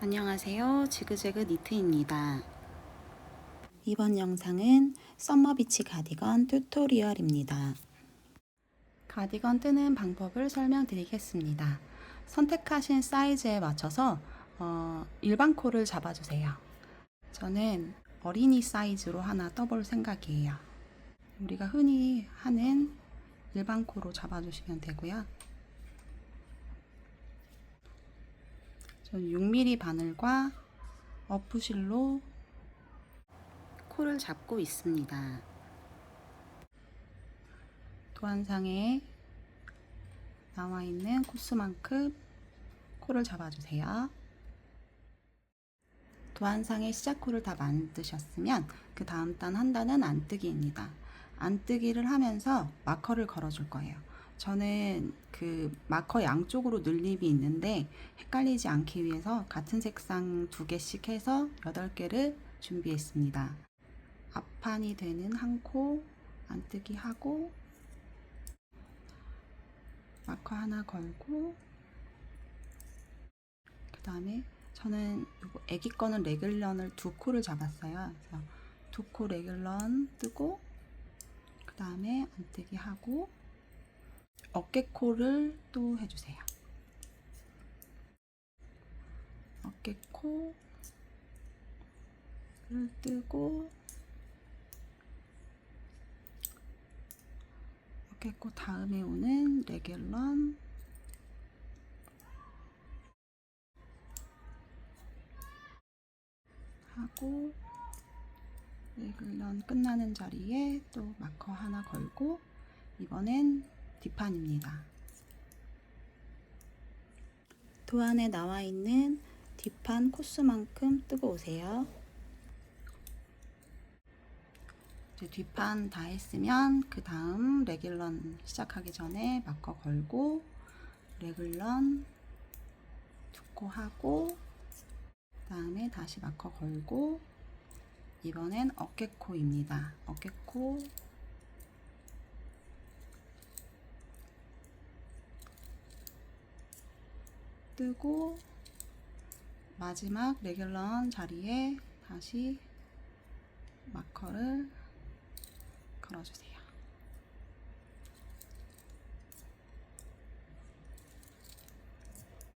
안녕하세요. 지그재그 니트입니다. 이번 영상은 썸머비치 가디건 튜토리얼입니다. 가디건 뜨는 방법을 설명드리겠습니다. 선택하신 사이즈에 맞춰서 일반 코를 잡아주세요. 저는 어린이 사이즈로 하나 떠볼 생각이에요. 우리가 흔히 하는 일반 코로 잡아주시면 되고요. 저는 6mm 바늘과 어프실로 코를 잡고 있습니다. 도안상에 나와 있는 코스만큼 코를 잡아주세요. 도안상의 시작코를 다 만드셨으면 그 다음 단 한 단은 안뜨기입니다. 안뜨기를 하면서 마커를 걸어줄 거예요. 저는 그 마커 양쪽으로 늘림이 있는데 헷갈리지 않기 위해서 같은 색상 2개씩 해서 8개를 준비했습니다. 앞판이 되는 한 코 안뜨기 하고 마커 하나 걸고, 그 다음에 저는 애기 거는 레귤런을 2코를 잡았어요. 그래서 2코 레귤런 뜨고, 그 다음에 안뜨기 하고 어깨코를 또 해주세요. 어깨코를 뜨고, 어깨코 다음에 오는 레귤런 하고, 레귤런 끝나는 자리에 또 마커 하나 걸고, 이번엔 뒷판입니다. 도안에 나와 있는 뒷판 코스만큼 뜨고 오세요. 이제 뒷판 다 했으면 그 다음 레귤런 시작하기 전에 마커 걸고 레귤런 2코 하고, 그 다음에 다시 마커 걸고, 이번엔 어깨코입니다. 어깨코 뜨고 마지막 레귤런 자리에 다시 마커를 걸어주세요.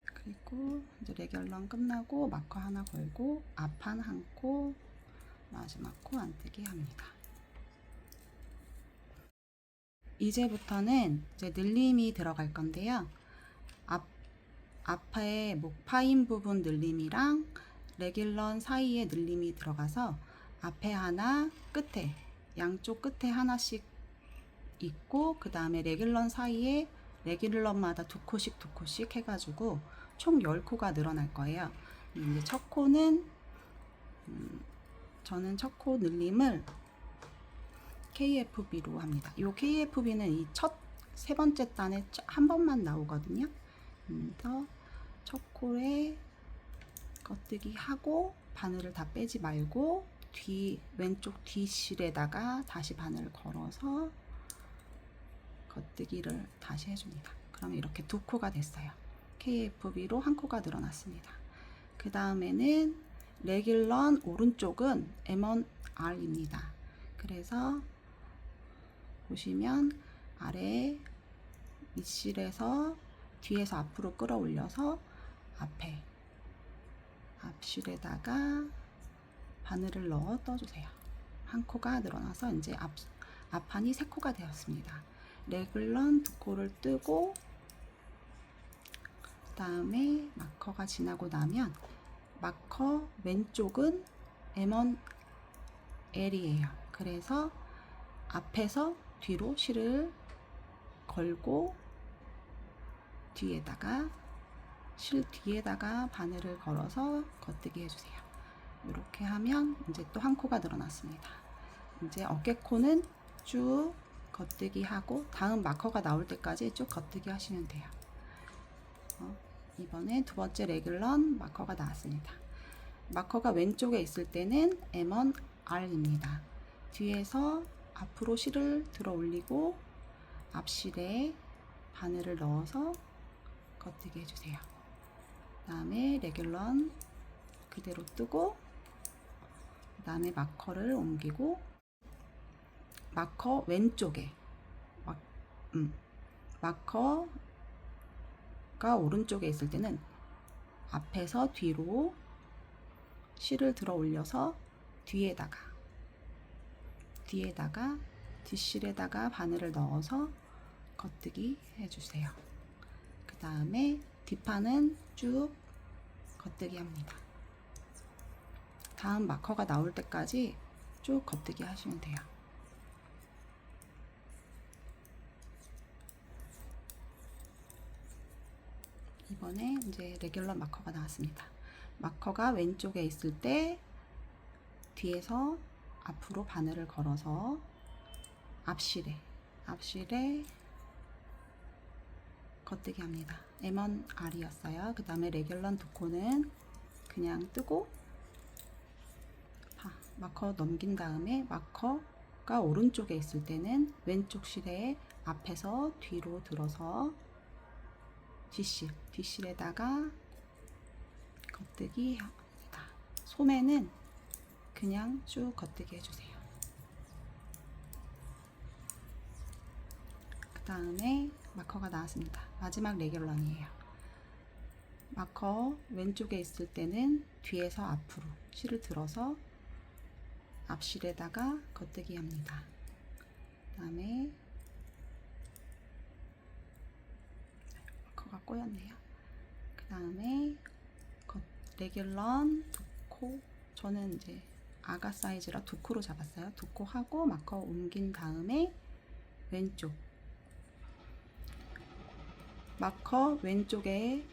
그리고 이제 레귤런 끝나고 마커 하나 걸고 앞판 한 코, 마지막 코 안뜨기 합니다. 이제부터는 이제 늘림이 들어갈 건데요. 앞에 목파인 부분 늘림이랑 레귤런 사이에 늘림이 들어가서 앞에 하나, 끝에, 양쪽 끝에 하나씩 있고, 그 다음에 레귤런 사이에 레귤런마다 2코씩 해가지고 총 10코가 늘어날 거예요. 이제 첫 코는 저는 첫 코 늘림을 KFB로 합니다. 이 KFB는 이 세 번째 단에 한 번만 나오거든요. 그래서 첫 코에 겉뜨기 하고 바늘을 다 빼지 말고 왼쪽 뒷실에다가 다시 바늘을 걸어서 겉뜨기를 다시 해줍니다. 그러면 이렇게 2코가 됐어요. KFB로 한 코가 늘어났습니다. 그 다음에는 레귤런 오른쪽은 M1R입니다. 그래서 보시면 아래 밑실에서 뒤에서 앞으로 끌어올려서 앞실에다가 바늘을 넣어 떠주세요. 한 코가 늘어나서 이제 앞판이 3코가 되었습니다. 레귤런 2코를 뜨고, 그 다음에 마커가 지나고 나면 마커 왼쪽은 M1L이에요. 그래서 앞에서 뒤로 실을 걸고 실 뒤에다가 바늘을 걸어서 겉뜨기 해주세요. 이렇게 하면 이제 또 한 코가 늘어났습니다. 이제 어깨코는 쭉 겉뜨기 하고 다음 마커가 나올 때까지 쭉 겉뜨기 하시면 돼요. 이번에 2번째 레귤런 마커가 나왔습니다. 마커가 왼쪽에 있을 때는 M1R입니다. 뒤에서 앞으로 실을 들어 올리고 앞실에 바늘을 넣어서 겉뜨기 해주세요. 그 다음에 레귤런 그대로 뜨고, 그 다음에 마커를 옮기고, 마커 왼쪽에 마커가 오른쪽에 있을 때는 앞에서 뒤로 실을 들어 올려서 뒤에다가 뒷실에다가 바늘을 넣어서 겉뜨기 해주세요. 그 다음에 뒷판은 쭉 겉뜨기 합니다. 다음 마커가 나올 때까지 쭉 겉뜨기 하시면 돼요. 이번에 이제 레귤러 마커가 나왔습니다. 마커가 왼쪽에 있을 때 뒤에서 앞으로 바늘을 걸어서 앞실에 겉뜨기 합니다. M1R이었어요. 그 다음에 레귤런 두 코는 그냥 뜨고 마커 넘긴 다음에 마커가 오른쪽에 있을 때는 왼쪽 실에 앞에서 뒤로 들어서 뒷실에다가 겉뜨기 합니다. 소매는 그냥 쭉 겉뜨기 해주세요. 그 다음에 마커가 나왔습니다. 마지막 레귤런이에요. 마커 왼쪽에 있을 때는 뒤에서 앞으로 실을 들어서 앞실에다가 겉뜨기 합니다. 그 다음에 마커가 꼬였네요. 그 다음에 레귤런 두 코, 저는 이제 아가 사이즈라 두 코로 잡았어요. 두 코 하고 마커 옮긴 다음에 왼쪽 마커 왼쪽에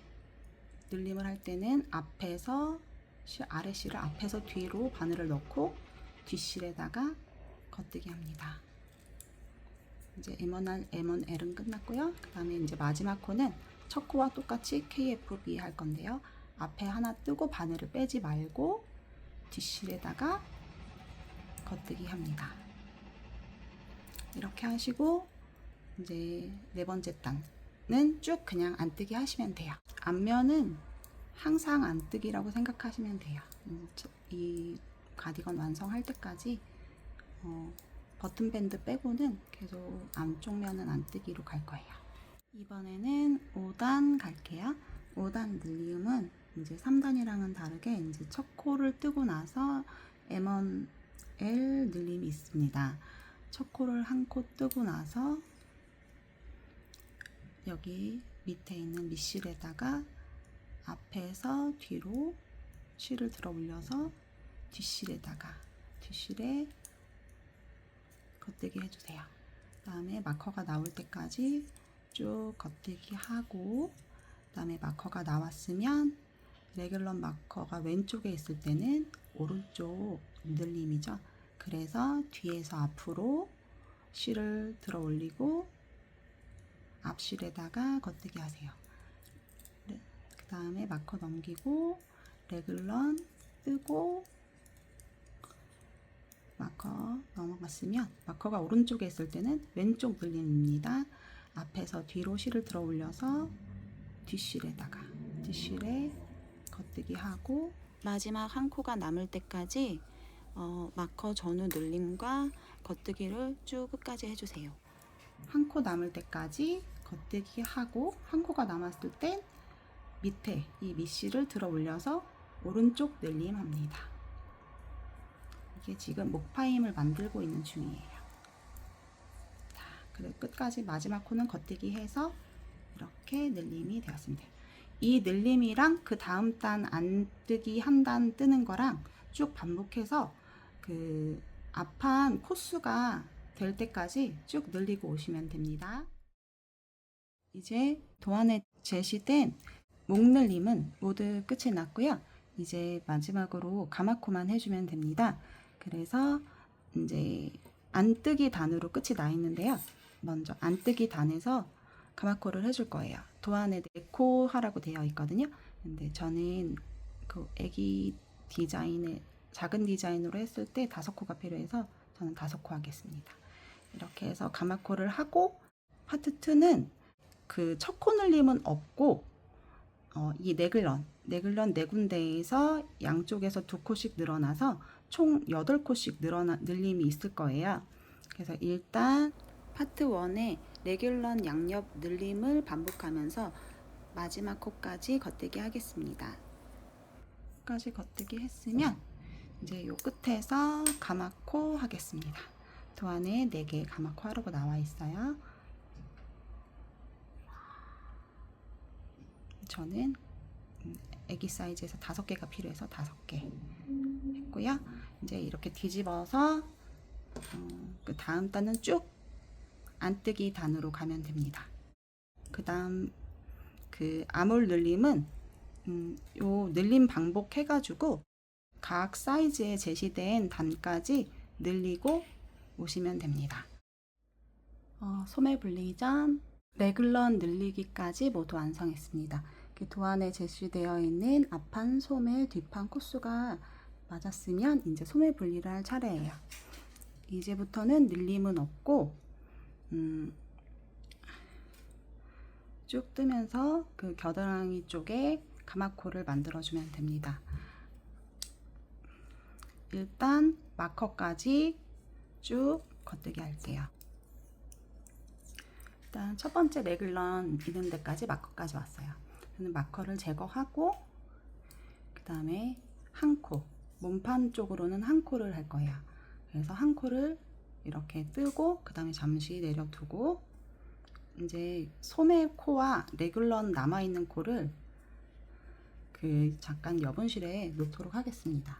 늘림을 할 때는 앞에서 아래 실을 앞에서 뒤로 바늘을 넣고 뒷실에다가 겉뜨기 합니다. 이제 M1L은 끝났고요. 그 다음에 이제 마지막 코는 첫 코와 똑같이 KFB 할 건데요. 앞에 하나 뜨고 바늘을 빼지 말고 뒷실에다가 겉뜨기 합니다. 이렇게 하시고 이제 네 번째 단은 쭉 그냥 안뜨기 하시면 돼요. 앞면은 항상 안뜨기라고 생각하시면 돼요. 이 가디건 완성할 때까지 버튼 밴드 빼고는 계속 안쪽 면은 안뜨기로 갈 거예요. 이번에는 5단 갈게요. 5단 늘림은 이제 3단이랑은 다르게 이제 첫 코를 뜨고 나서 M1L 늘림이 있습니다. 첫 코를 한 코 뜨고 나서 여기 밑에 있는 밑실에다가 앞에서 뒤로 실을 들어 올려서 뒷실에 겉뜨기 해주세요. 그 다음에 마커가 나올 때까지 쭉 겉뜨기 하고, 그 다음에 마커가 나왔으면 레귤런 마커가 왼쪽에 있을 때는 오른쪽 늘림이죠. 그래서 뒤에서 앞으로 실을 들어 올리고 앞실에다가 겉뜨기 하세요. 그 다음에 마커 넘기고 레귤런 뜨고 마커 넘어갔으면 마커가 오른쪽에 있을 때는 왼쪽 늘림입니다. 앞에서 뒤로 실을 들어 올려서 뒷실에 겉뜨기 하고 마지막 한 코가 남을 때까지 마커 전후 늘림과 겉뜨기를 쭉 끝까지 해주세요. 한 코 남을 때까지 겉뜨기 하고 한 코가 남았을 땐 밑에 이 밑실을 들어 올려서 오른쪽 늘림 합니다. 이게 지금 목파임을 만들고 있는 중이에요. 자, 그리고 끝까지 마지막 코는 겉뜨기 해서 이렇게 늘림이 되었습니다. 이 늘림이랑 그 다음 단 안뜨기 한 단 뜨는 거랑 쭉 반복해서 그 앞판 코수가 될 때까지 쭉 늘리고 오시면 됩니다. 이제 도안에 제시된 목늘림은 모두 끝이 났고요. 이제 마지막으로 가마코만 해주면 됩니다. 그래서 이제 안뜨기 단으로 끝이 나 있는데요. 먼저 안뜨기 단에서 가마코를 해줄 거예요. 도안에 4코 하라고 되어 있거든요. 근데 저는 그 애기 디자인에 작은 디자인으로 했을 때 5코가 필요해서 저는 5코 하겠습니다. 이렇게 해서 가마코를 하고 파트 2는 그 첫 코 늘림은 없고 이 네글런 4군데에서 양쪽에서 2코씩 늘어나서 총 8코씩 늘림이 있을 거예요. 그래서 일단 파트 1에 레귤런 양옆 늘림을 반복하면서 마지막 코까지 겉대기 하겠습니다. 코까지 겉대기 했으면 이제 요 끝에서 가마코 하겠습니다. 도안에 4개의 가마코 하라고 나와 있어요. 저는 애기 사이즈에서 5개가 필요해서 5개 했고요. 이제 이렇게 뒤집어서 그 다음 단은 쭉 안뜨기 단으로 가면 됩니다. 그 다음 그 아몰 늘림은 요 늘림 반복해가지고 각 사이즈에 제시된 단까지 늘리고 오시면 됩니다. 소매 분리기 전 레글런 늘리기까지 모두 완성했습니다. 도안에 제시되어 있는 앞판, 소매, 뒷판 코수가 맞았으면 이제 소매 분리를 할 차례예요. 이제부터는 늘림은 없고 쭉 뜨면서 그 겨드랑이 쪽에 가마코를 만들어주면 됩니다. 일단 마커까지 쭉 겉대기 할게요. 일단 첫 번째 레글런 있는 데까지 마커까지 왔어요. 저는 마커를 제거하고 그 다음에 한 코, 몸판 쪽으로는 한 코를 할 거예요. 그래서 한 코를 이렇게 뜨고 그 다음에 잠시 내려두고 이제 소매 코와 레귤런 남아있는 코를 그 잠깐 여분실에 놓도록 하겠습니다.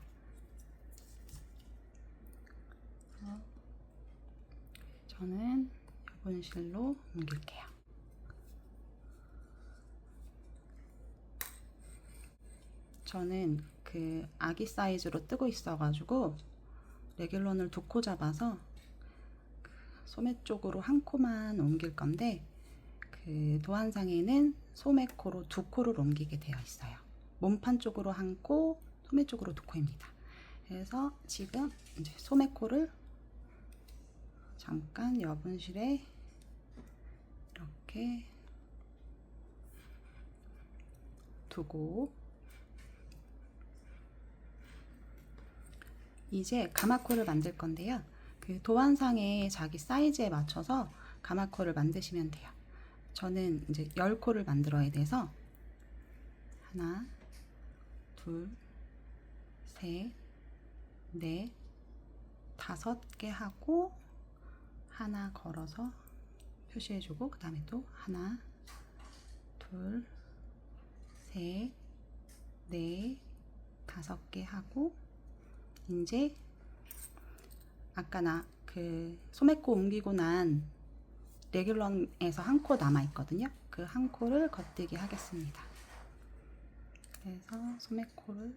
저는 여분실로 옮길게요. 저는 그 아기 사이즈로 뜨고 있어가지고 레귤런을 2코 잡아서 그 소매 쪽으로 한 코만 옮길 건데 그 도안상에는 소매 코로 2코를 옮기게 되어 있어요. 몸판 쪽으로 한 코, 소매 쪽으로 2코입니다. 그래서 지금 이제 소매 코를 잠깐 여분실에 이렇게 두고 이제 가마코를 만들 건데요. 그 도안상에 자기 사이즈에 맞춰서 가마코를 만드시면 돼요. 저는 이제 10코를 만들어야 돼서 하나, 둘, 셋, 넷, 5개 하고 하나 걸어서 표시해주고 그 다음에 또 하나, 둘, 셋, 넷, 5개 하고 이제 아까 나 그 소매코 옮기고 난 레귤런에서 한 코 남아 있거든요. 그 한 코를 겉대기 하겠습니다. 그래서 소매코를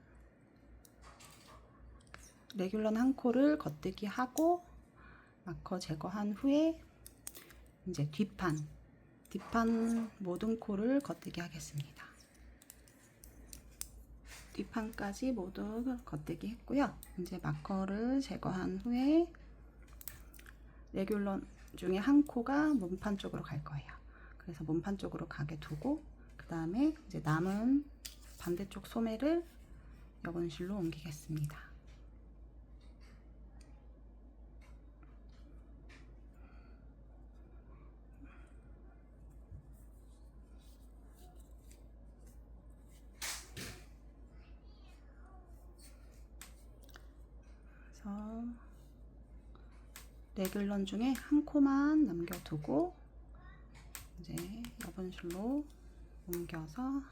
레귤런 한 코를 겉대기 하고 마커 제거한 후에 이제 뒷판 모든 코를 겉대기 하겠습니다. 뒷판까지 모두 겉대기 했고요. 이제 마커를 제거한 후에 레귤런 중에 한 코가 몸판 쪽으로 갈 거예요. 그래서 몸판 쪽으로 가게 두고 그 다음에 이제 남은 반대쪽 소매를 여분실로 옮기겠습니다. 그래서 레귤런 중에 한 코만 남겨두고 이제 여분실로 옮겨서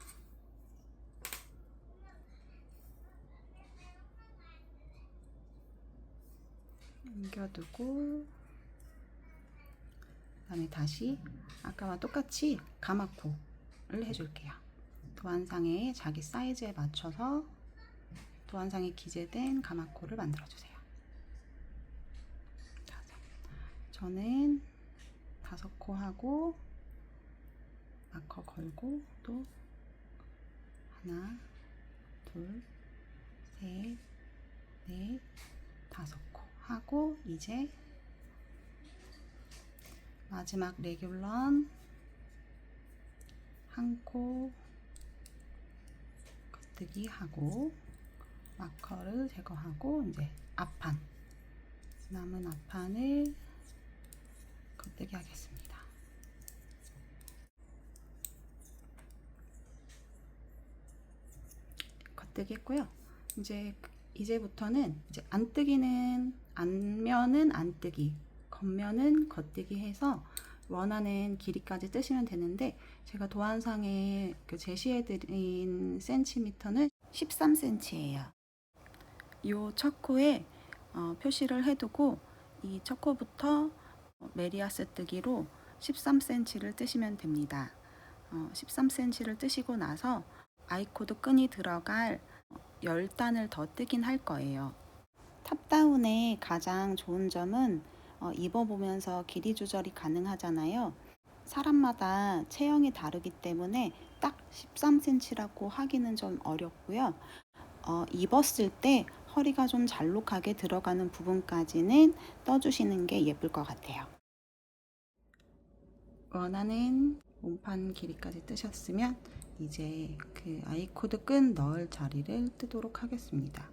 옮겨두고 그 다음에 다시 아까와 똑같이 가마코를 해줄게요. 도안상에 자기 사이즈에 맞춰서 도안상에 기재된 가마코를 만들어주세요. 저는 5코 하고 마커 걸고 또 하나, 둘, 셋, 넷, 5코 하고 이제 마지막 레귤런 한 코 겉뜨기 하고 마커를 제거하고 이제 앞판 남은 앞판을 겉뜨기 하겠습니다. 겉뜨기 했고요. 이제부터는 이제 안뜨기는 앞면은 안뜨기, 겉면은 겉뜨기 해서 원하는 길이까지 뜨시면 되는데 제가 도안상에 제시해드린 센티미터는 13cm예요. 이 첫 코에 표시를 해두고 이 첫 코부터 메리아스 뜨기로 13cm를 뜨시면 됩니다. 13cm를 뜨시고 나서 아이코드 끈이 들어갈 10단을 더 뜨긴 할 거예요. 탑다운의 가장 좋은 점은 입어보면서 길이 조절이 가능하잖아요. 사람마다 체형이 다르기 때문에 딱 13cm라고 하기는 좀 어렵고요. 입었을 때 허리가 좀 잘록하게 들어가는 부분까지는 떠주시는 게 예쁠 것 같아요. 원하는 몸판 길이까지 뜨셨으면 이제 그 아이코드 끈 넣을 자리를 뜨도록 하겠습니다.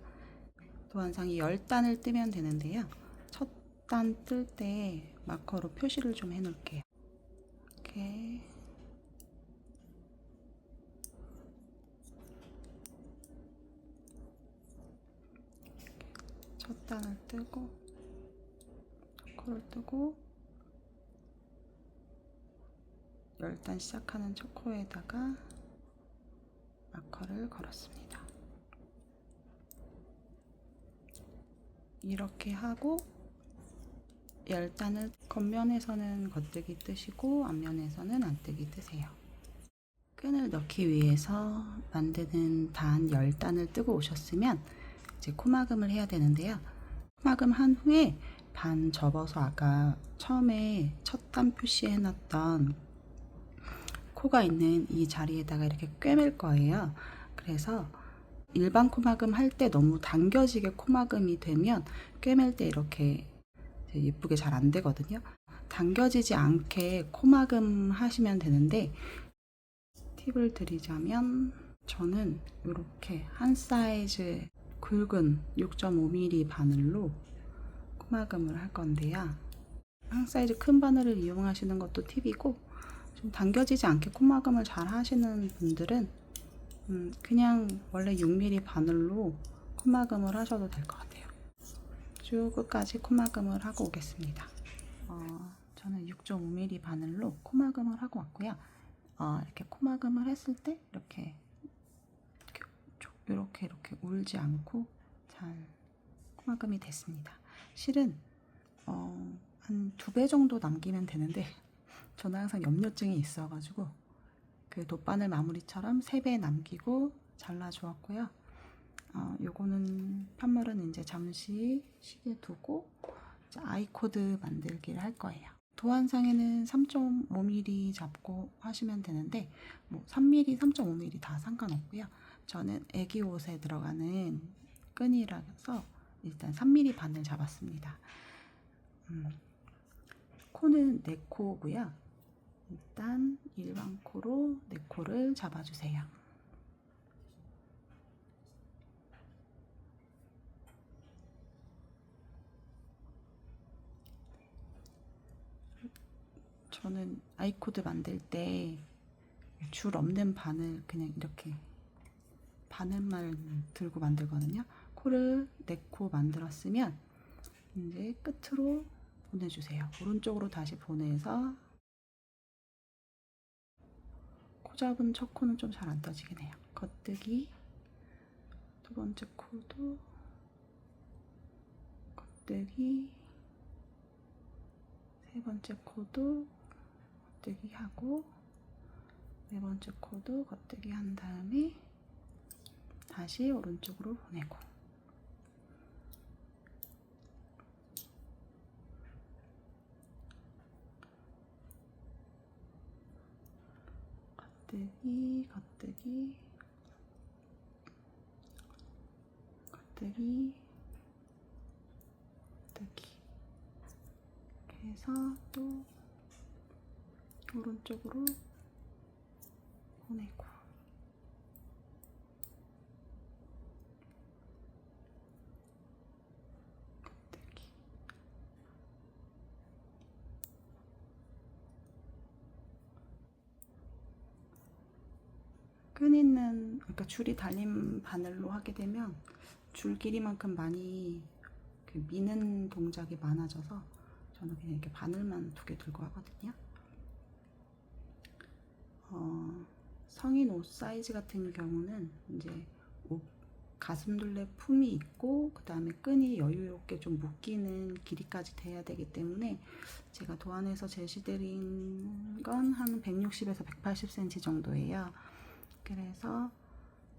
도안상이 10단을 뜨면 되는데요. 첫 단 뜰 때 마커로 표시를 좀 해 놓을게요. 이렇게 첫 단을 뜨고 초코를 뜨고 10단 시작하는 초코에다가 마커를 걸었습니다. 이렇게 하고 10단을 겉면에서는 겉뜨기 뜨시고 앞면에서는 안뜨기 뜨세요. 끈을 넣기 위해서 만드는 단 10단을 뜨고 오셨으면 이제 코막음을 해야 되는데요. 코막음 한 후에 반 접어서 아까 처음에 첫 단 표시해 놨던 코가 있는 이 자리에다가 이렇게 꿰맬 거예요. 그래서 일반 코막음 할 때 너무 당겨지게 코막음이 되면 꿰맬 때 이렇게 예쁘게 잘 안 되거든요. 당겨지지 않게 코막음 하시면 되는데 팁을 드리자면 저는 이렇게 한 사이즈 굵은 6.5mm 바늘로 코막음을 할 건데요. 한 사이즈 큰 바늘을 이용하시는 것도 팁이고 좀 당겨지지 않게 코막음을 잘 하시는 분들은 그냥 원래 6mm 바늘로 코막음을 하셔도 될 것 같아요. 쭉 끝까지 코막음을 하고 오겠습니다. 저는 6.5mm 바늘로 코막음을 하고 왔고요. 이렇게 코막음을 했을 때 이렇게 울지 않고 잘 코막음이 됐습니다. 실은 한 2배 정도 남기면 되는데 저는 항상 염려증이 있어가지고 그 돗바늘 마무리처럼 3배 남기고 잘라주었고요. 요거는 편물은 이제 잠시 쉬게 두고 이제 아이코드 만들기를 할 거예요. 도안상에는 3.5mm 잡고 하시면 되는데 뭐 3mm, 3.5mm 다 상관없고요. 저는 애기 옷에 들어가는 끈이라서 일단 3mm 바늘 잡았습니다. 코는 4코고요. 일단 일반 코로 4코를 잡아주세요. 저는 아이코드 만들 때 줄 없는 바늘 그냥 이렇게 바늘만 들고 만들거든요. 코를 4코 만들었으면 이제 끝으로 보내주세요. 오른쪽으로 다시 보내서 코 잡은 첫 코는 좀 잘 안 떠지긴 해요. 겉뜨기 두 번째 코도 겉뜨기 세 번째 코도 겉뜨기 하고 네 번째 코도 겉뜨기 한 다음에 다시 오른쪽으로 보내고 겉뜨기 겉뜨기 겉뜨기 겉뜨기 이렇게 해서 또 오른쪽으로 보내고 끈 있는, 그러니까 줄이 달린 바늘로 하게 되면 줄 길이만큼 많이 미는 동작이 많아져서 저는 그냥 이렇게 바늘만 2개 들고 하거든요. 성인 옷 사이즈 같은 경우는 이제 옷 가슴둘레 품이 있고 그 다음에 끈이 여유롭게 좀 묶이는 길이까지 돼야 되기 때문에 제가 도안에서 제시드린 건 한 160에서 180cm 정도예요. 그래서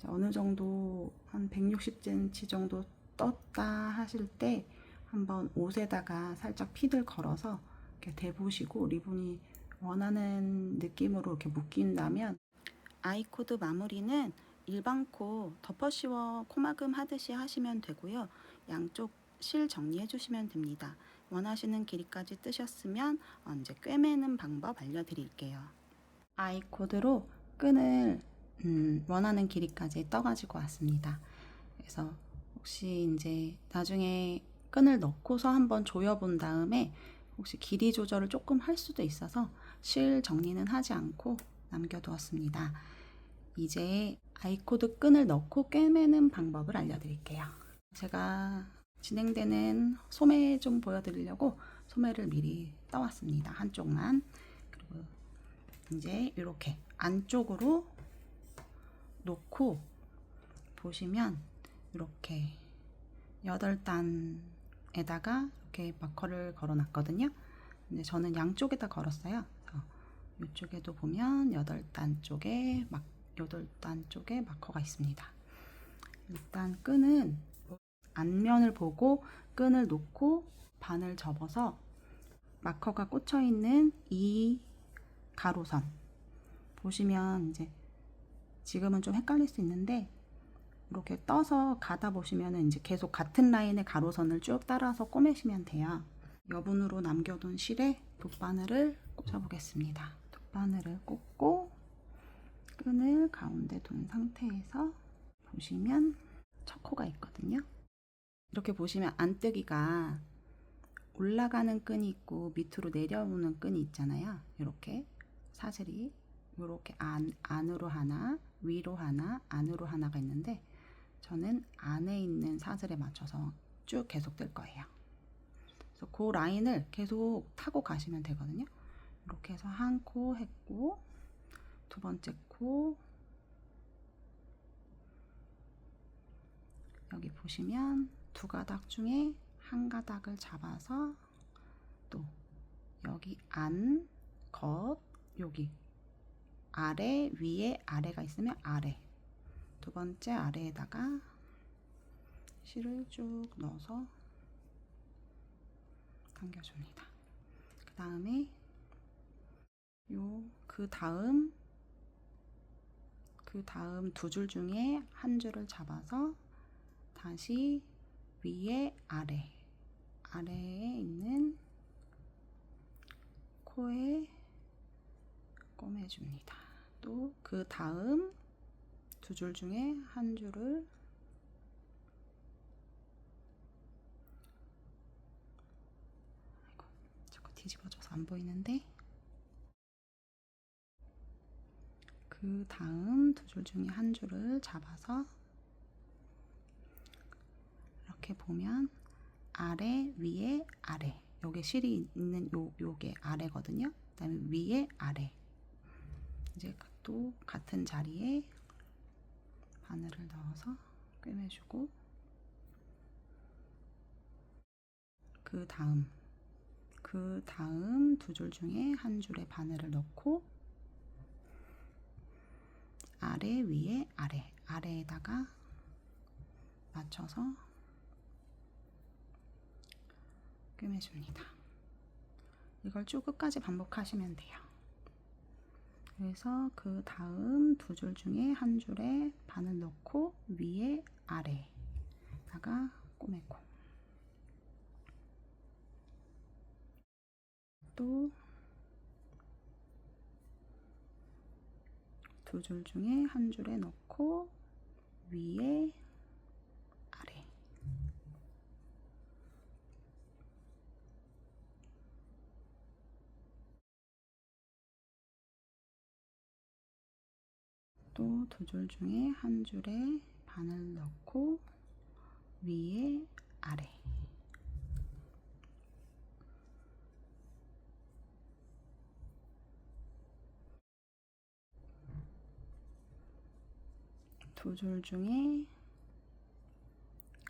어느 정도 한 160cm 정도 떴다 하실 때 한번 옷에다가 살짝 핏을 걸어서 이렇게 대보시고 리본이 원하는 느낌으로 이렇게 묶인다면 아이코드 마무리는 일반 코 덮어 씌워 코막음 하듯이 하시면 되고요. 양쪽 실 정리해 주시면 됩니다. 원하시는 길이까지 뜨셨으면 이제 꿰매는 방법 알려드릴게요. 아이코드로 끈을 원하는 길이까지 떠가지고 왔습니다. 그래서 혹시 이제 나중에 끈을 넣고서 한번 조여본 다음에 혹시 길이 조절을 조금 할 수도 있어서 실 정리는 하지 않고 남겨두었습니다. 이제 아이코드 끈을 넣고 꿰매는 방법을 알려드릴게요. 제가 진행되는 소매 좀 보여드리려고 소매를 미리 떠왔습니다. 한쪽만. 그리고 이제 이렇게 안쪽으로 놓고 보시면 이렇게 8단에다가 이렇게 마커를 걸어 놨거든요. 근데 저는 양쪽에다 걸었어요. 이쪽에도 보면 8단 쪽에 8단 쪽에 마커가 있습니다. 일단 끈은 앞면을 보고 끈을 놓고 반을 접어서 마커가 꽂혀 있는 이 가로선 보시면 이제 지금은 좀 헷갈릴 수 있는데 이렇게 떠서 가다 보시면 이제 계속 같은 라인의 가로선을 쭉 따라서 꼬매시면 돼요. 여분으로 남겨둔 실에 돗바늘을 꽂아보겠습니다. 돗바늘을 꽂고 끈을 가운데 둔 상태에서 보시면 첫 코가 있거든요. 이렇게 보시면 안뜨기가 올라가는 끈이 있고 밑으로 내려오는 끈이 있잖아요. 이렇게 사슬이 이렇게 안으로 하나, 위로 하나, 안으로 하나가 있는데 저는 안에 있는 사슬에 맞춰서 쭉 계속 뜰 거예요. 그래서 그 라인을 계속 타고 가시면 되거든요. 이렇게 해서 한 코 했고 두 번째 코 여기 보시면 두 가닥 중에 한 가닥을 잡아서 또 여기 안, 겉, 여기 아래, 위에 아래가 있으면 아래 두 번째 아래에다가 실을 쭉 넣어서 당겨줍니다. 그 다음에 그 다음 두 줄 중에 한 줄을 잡아서 다시 위에 아래에 있는 코에 꼬매줍니다. 또 그 다음 두 줄 중에 한 줄을 자꾸 뒤집어져서 안 보이는데 그 다음 두 줄 중에 한 줄을 잡아서 이렇게 보면 아래 위에 아래 여기 실이 있는 요게 아래거든요. 그 다음에 위에 아래 이제 또 같은 자리에 바늘을 넣어서 꿰매주고 그 다음 두 줄 중에 한 줄에 바늘을 넣고 아래 위에 아래에다가 맞춰서 꿰매줍니다. 이걸 쭉 끝까지 반복하시면 돼요. 그래서 그 다음 두 줄 중에 한 줄에 바늘 넣고 위에 아래에다가 꼬매고 또 두 줄 중에 한 줄에 넣고 위에 아래 또 두 줄 중에 한 줄에 바늘 넣고 위에 아래. 두 줄 중에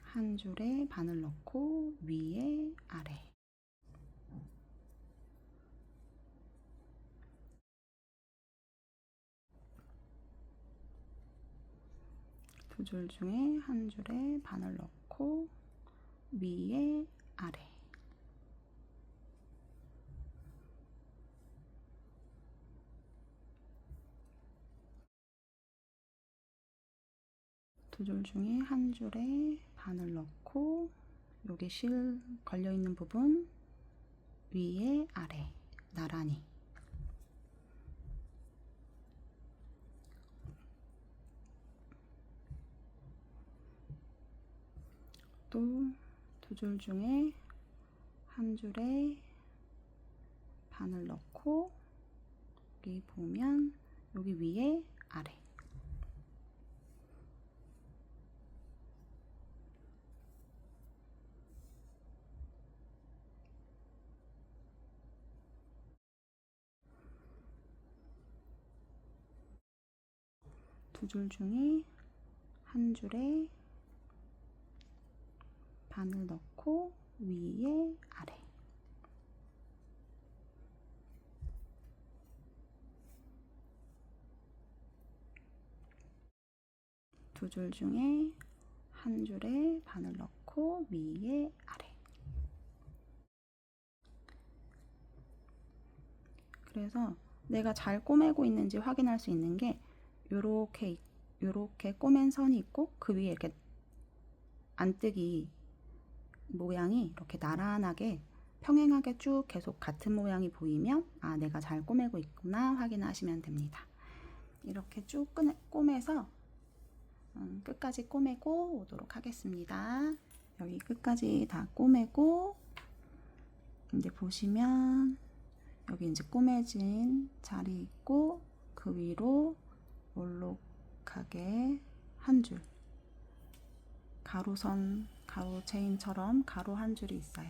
한 줄에 바늘 넣고 위에 아래. 두 줄 중에 한 줄에 바늘 넣고 위에 아래. 두 줄 중에 한 줄에 바늘 넣고 여기 실 걸려있는 부분 위에 아래 나란히. 또 두 줄 중에 한 줄에 바늘 넣고 여기 보면 여기 위에 아래. 두 줄 중에 한 줄에 바늘 넣고 위에 아래. 두 줄 중에 한 줄에 바늘 넣고 위에 아래. 그래서 내가 잘 꼬매고 있는지 확인할 수 있는 게 요렇게 꼬맨 선이 있고 그 위에 이렇게 안뜨기 모양이 이렇게 나란하게 평행하게 쭉 계속 같은 모양이 보이면 아, 내가 잘 꼬매고 있구나 확인하시면 됩니다. 이렇게 쭉 꼬매서 끝까지 꼬매고 오도록 하겠습니다. 여기 끝까지 다 꼬매고 이제 보시면 여기 이제 꼬매진 자리 있고 그 위로 올록하게 한 줄 가로선 가로 체인처럼 가로 한 줄이 있어요.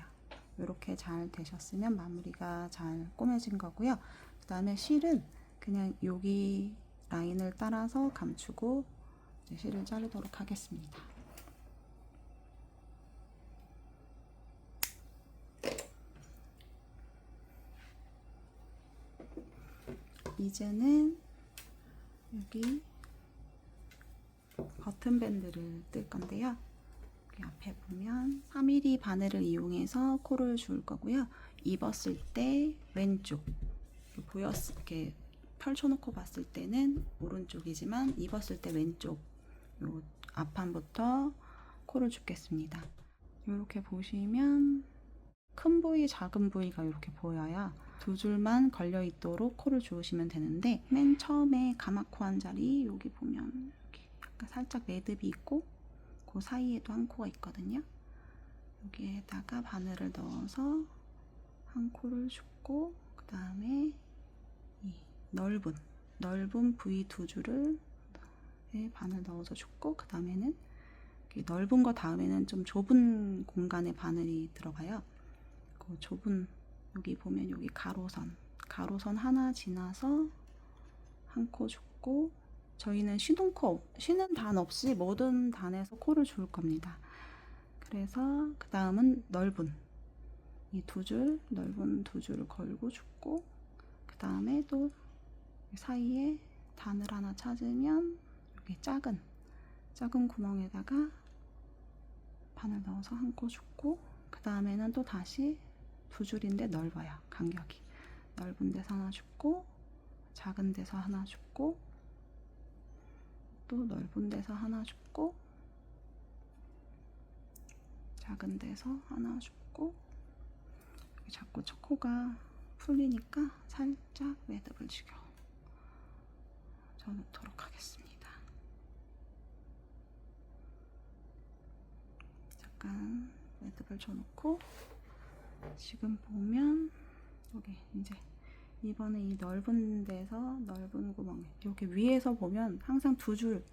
이렇게 잘 되셨으면 마무리가 잘 꼬매진 거고요. 그 다음에 실은 그냥 여기 라인을 따라서 감추고 이제 실을 자르도록 하겠습니다. 이제는 여기 버튼 밴드를 뜰 건데요. 여기 앞에 보면 3mm 바늘을 이용해서 코를 줄 거고요. 입었을 때 왼쪽 이렇게 펼쳐놓고 봤을 때는 오른쪽이지만 입었을 때 왼쪽 요 앞판부터 코를 줍겠습니다. 이렇게 보시면 큰 부위, 작은 부위가 이렇게 보여야 두 줄만 걸려 있도록 코를 주우시면 되는데 맨 처음에 가마코 한 자리 여기 보면 이렇게 약간 살짝 매듭이 있고 그 사이에도 한 코가 있거든요. 여기에다가 바늘을 넣어서 한 코를 줍고 그 다음에 이 넓은 부위 두 줄을 바늘 넣어서 줍고 그 다음에는 넓은 거 다음에는 좀 좁은 공간에 바늘이 들어가요. 그 좁은 여기 보면 여기 가로선 하나 지나서 한 코 줍고 저희는 쉬는 단 없이 모든 단에서 코를 줄 겁니다. 그래서 그 다음은 넓은 넓은 두 줄 걸고 줍고 그 다음에 또 사이에 단을 하나 찾으면 여기 작은 구멍에다가 바늘 넣어서 한 코 줍고 그 다음에는 또 다시 두 줄인데 넓어요. 간격이 넓은 데서 하나 줍고 작은 데서 하나 줍고 또 넓은 데서 하나 줍고 작은 데서 하나 줍고 자꾸 첫 코가 풀리니까 살짝 매듭을 지겨 넣도록 하겠습니다. 잠깐 매듭을 줘 놓고 지금 보면 여기 이제 이번에 이 넓은 데서 넓은 구멍에 이렇게 위에서 보면 항상 두 줄,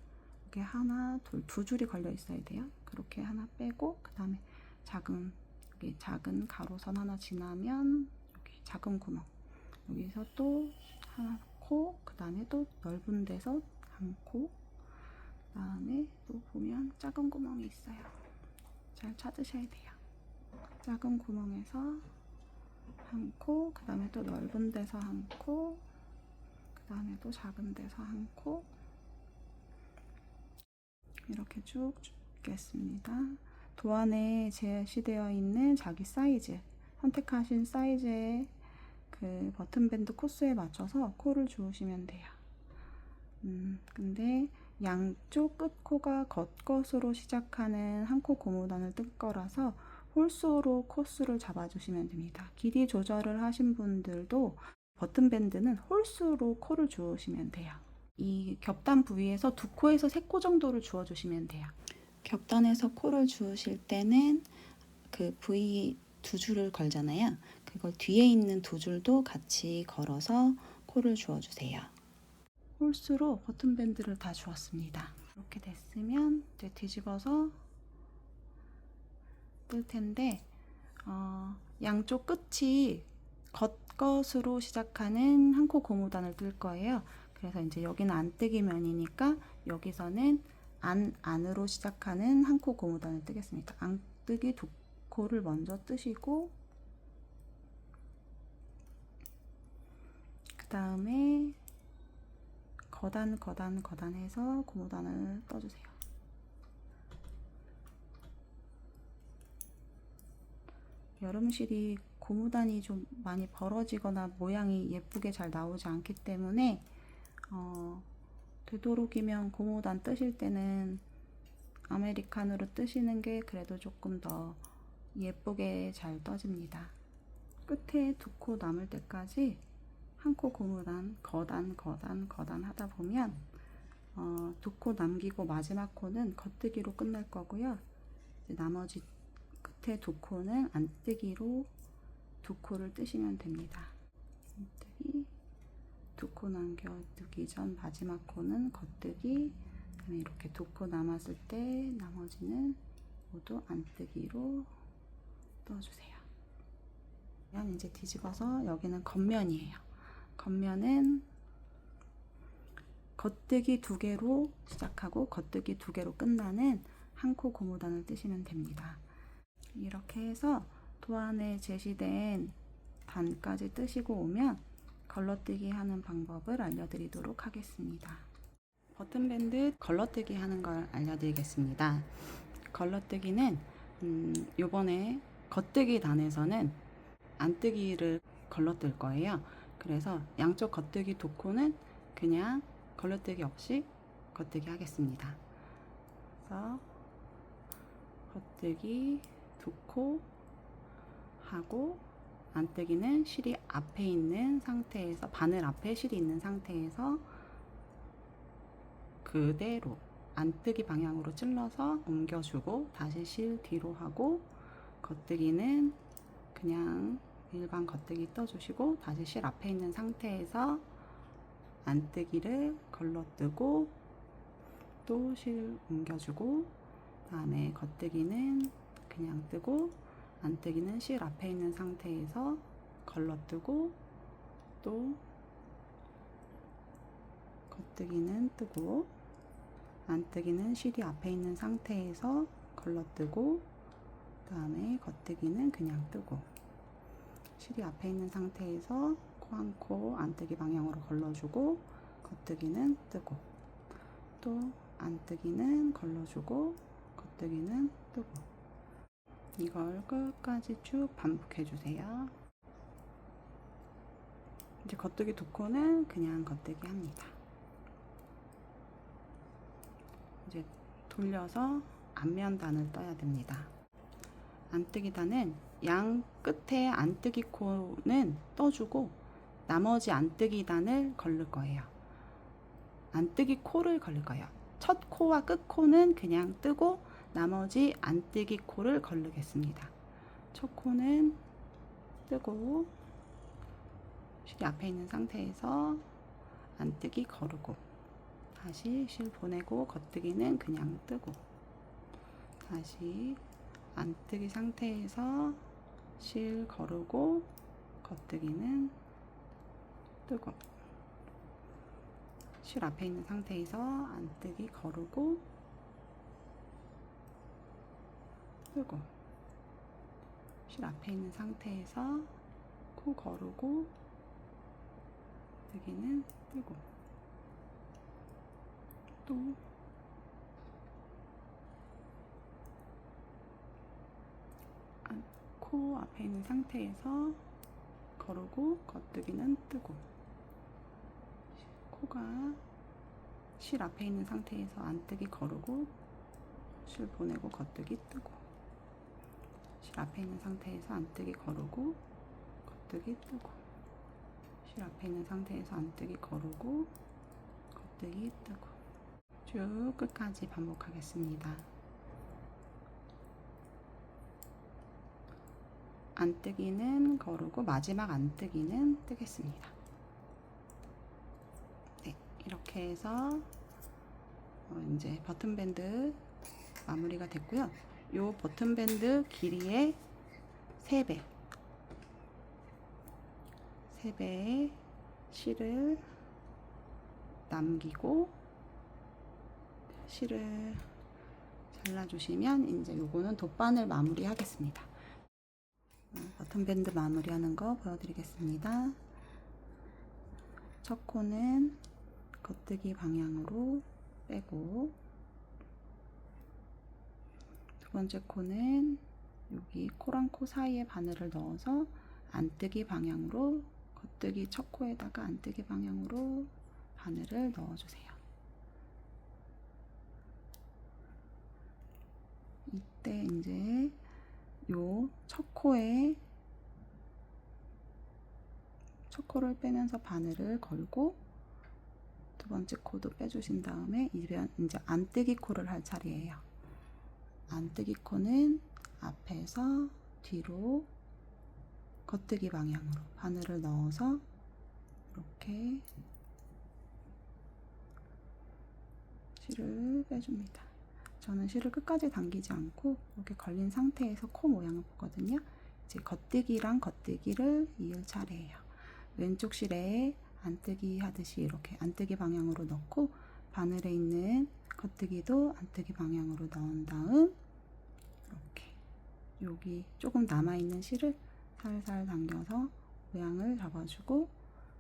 이렇게 하나, 둘, 두 줄이 걸려 있어야 돼요. 그렇게 하나 빼고 그 다음에 여기 작은 가로선 하나 지나면 여기 작은 구멍, 여기서 또 하나 넣고 그 다음에 또 넓은 데서 한 코, 그 다음에 또 보면 작은 구멍이 있어요. 잘 찾으셔야 돼요. 작은 구멍에서 한 코, 그 다음에 또 넓은 데서 한 코, 그 다음에 또 작은 데서 한 코, 이렇게 쭉 겠습니다. 도안에 제시되어 있는 자기 사이즈, 선택하신 사이즈의 그 버튼밴드 코스에 맞춰서 코를 주우시면 돼요. 근데 양쪽 끝코가 겉것으로 시작하는 한 코 고무단을 뜰 거라서 홀수로 코스를 잡아주시면 됩니다. 길이 조절을 하신 분들도 버튼밴드는 홀수로 코를 주우시면 돼요. 이 겹단 부위에서 두 코에서 세 코 정도를 주워주시면 돼요. 겹단에서 코를 주우실 때는 그 부위 두 줄을 걸잖아요. 그걸 뒤에 있는 두 줄도 같이 걸어서 코를 주워주세요. 홀수로 버튼밴드를 다 주었습니다. 이렇게 됐으면 이제 뒤집어서 뜰 텐데 양쪽 끝이 겉것으로 시작하는 한 코 고무단을 뜰 거예요. 그래서 이제 여기는 안뜨기 면이니까 여기서는 안으로 시작하는 한 코 고무단을 뜨겠습니다. 안뜨기 두 코를 먼저 뜨시고 그 다음에 거단해서 고무단을 떠주세요. 여름실이 고무단이 좀 많이 벌어지거나 모양이 예쁘게 잘 나오지 않기 때문에 되도록이면 고무단 뜨실 때는 아메리칸으로 뜨시는 게 그래도 조금 더 예쁘게 잘 떠집니다. 끝에 두 코 남을 때까지 한 코 고무단 거단 하다 보면 두 코 남기고 마지막 코는 겉뜨기로 끝날 거고요. 이제 나머지 끝에 두 코는 안뜨기로 두 코를 뜨시면 됩니다. 안뜨기, 두 코 남겨두기 전 마지막 코는 겉뜨기, 그다음에 이렇게 두 코 남았을 때 나머지는 모두 안뜨기로 떠주세요. 이제 뒤집어서 여기는 겉면이에요. 겉면은 겉뜨기 두 개로 시작하고 겉뜨기 두 개로 끝나는 한 코 고무단을 뜨시면 됩니다. 이렇게 해서 도안에 제시된 단까지 뜨시고 오면 걸러뜨기 하는 방법을 알려드리도록 하겠습니다. 버튼밴드 걸러뜨기 하는 걸 알려드리겠습니다. 걸러뜨기는 요번에 겉뜨기 단에서는 안뜨기를 걸러뜰 거예요. 그래서 양쪽 겉뜨기 두 코는 그냥 걸러뜨기 없이 겉뜨기 하겠습니다. 그래서 겉뜨기 두 코 하고 안뜨기는 실이 앞에 있는 상태에서, 바늘 앞에 실이 있는 상태에서 그대로 안뜨기 방향으로 찔러서 옮겨주고 다시 실 뒤로 하고, 겉뜨기는 그냥 일반 겉뜨기 떠주시고 다시 실 앞에 있는 상태에서 안뜨기를 걸러뜨고 또 실 옮겨주고, 다음에 겉뜨기는 그냥 뜨고 안뜨기는 실 앞에 있는 상태에서 걸러뜨고 또 겉뜨기는 뜨고 안뜨기는 실이 앞에 있는 상태에서 걸러뜨고, 다음에 겉뜨기는 그냥 뜨고 실이 앞에 있는 상태에서 코 한 코 안뜨기 방향으로 걸러주고 겉뜨기는 뜨고 또 안뜨기는 걸러주고 겉뜨기는 뜨고, 이걸 끝까지 쭉 반복해 주세요. 이제 겉뜨기 두 코는 그냥 겉뜨기 합니다. 이제 돌려서 앞면단을 떠야 됩니다. 안뜨기 단은 양 끝에 안뜨기 코는 떠주고 나머지 안뜨기 단을 걸릴 거예요. 안뜨기 코를 걸릴 거예요. 첫 코와 끝 코는 그냥 뜨고 나머지 안뜨기 코를 걸르겠습니다. 첫 코는 뜨고 실이 앞에 있는 상태에서 안뜨기 거르고, 다시 실 보내고 겉뜨기는 그냥 뜨고, 다시 안뜨기 상태에서 실 거르고 겉뜨기는 뜨고, 실 앞에 있는 상태에서 안뜨기 거르고 뜨고, 실 앞에 있는 상태에서 코 거르고 뜨기는 뜨고, 또 코 앞에 있는 상태에서 거르고 겉뜨기는 뜨고, 코가 실 앞에 있는 상태에서 안뜨기 거르고 실 보내고 겉뜨기 뜨고, 실 앞에 있는 상태에서 안뜨기 거르고 겉뜨기 뜨고, 실 앞에 있는 상태에서 안뜨기 거르고 겉뜨기 뜨고, 쭉 끝까지 반복하겠습니다. 안뜨기는 거르고 마지막 안뜨기는 뜨겠습니다. 네, 이렇게 해서 이제 버튼밴드 마무리가 됐고요. 요 버튼밴드 길이의 3배의 실을 남기고 실을 잘라주시면 이제 요거는 돗바늘 마무리 하겠습니다. 버튼밴드 마무리하는 거 보여드리겠습니다. 첫 코는 겉뜨기 방향으로 빼고, 두 번째 코는 여기 코랑 코 사이에 바늘을 넣어서 안뜨기 방향으로, 겉뜨기 첫 코에다가 안뜨기 방향으로 바늘을 넣어주세요. 이때 이제 요 첫 코를 빼면서 바늘을 걸고, 두 번째 코도 빼주신 다음에 이제 안뜨기 코를 할 차례예요. 안뜨기 코는 앞에서 뒤로 겉뜨기 방향으로 바늘을 넣어서 이렇게 실을 빼줍니다. 저는 실을 끝까지 당기지 않고 이렇게 걸린 상태에서 코 모양을 보거든요. 이제 겉뜨기랑 겉뜨기를 이을 차례예요. 왼쪽 실에 안뜨기 하듯이 이렇게 안뜨기 방향으로 넣고, 바늘에 있는 겉뜨기도 안뜨기 방향으로 넣은 다음 이렇게 여기 조금 남아있는 실을 살살 당겨서 모양을 잡아주고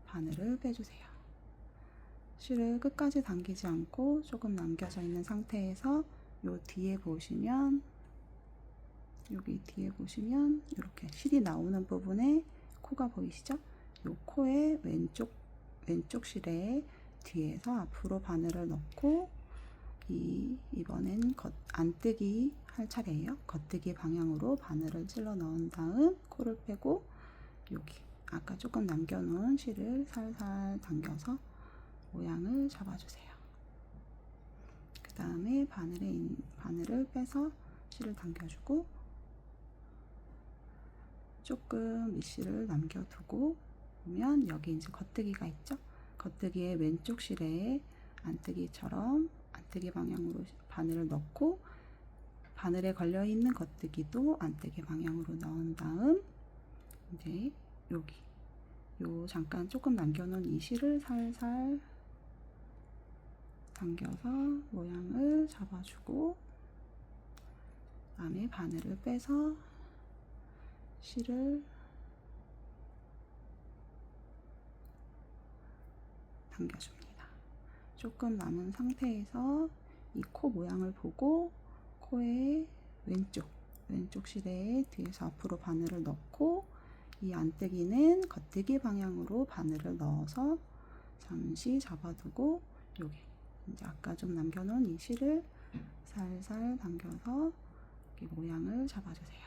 바늘을 빼주세요. 실을 끝까지 당기지 않고 조금 남겨져 있는 상태에서 요 뒤에 보시면, 여기 뒤에 보시면 이렇게 실이 나오는 부분에 코가 보이시죠? 요 코의 왼쪽 실에 뒤에서 앞으로 바늘을 넣고, 이번엔 안뜨기 할 차례예요. 겉뜨기 방향으로 바늘을 찔러 넣은 다음 코를 빼고, 여기 아까 조금 남겨놓은 실을 살살 당겨서 모양을 잡아주세요. 그 다음에 바늘을 빼서 실을 당겨주고, 조금 밑실을 남겨두고 보면 여기 이제 겉뜨기가 있죠? 겉뜨기의 왼쪽 실에 안뜨기처럼 안뜨기 방향으로 바늘을 넣고, 바늘에 걸려있는 겉뜨기도 안뜨기 방향으로 넣은 다음 이제 여기 요 잠깐 조금 남겨놓은 이 실을 살살 당겨서 모양을 잡아주고, 다음에 바늘을 빼서 실을 당겨줍니다. 조금 남은 상태에서 이 코 모양을 보고 코의 왼쪽 실에 뒤에서 앞으로 바늘을 넣고, 이 안뜨기는 겉뜨기 방향으로 바늘을 넣어서 잠시 잡아두고, 여기 이제 아까 좀 남겨놓은 이 실을 살살 당겨서 이렇게 모양을 잡아주세요.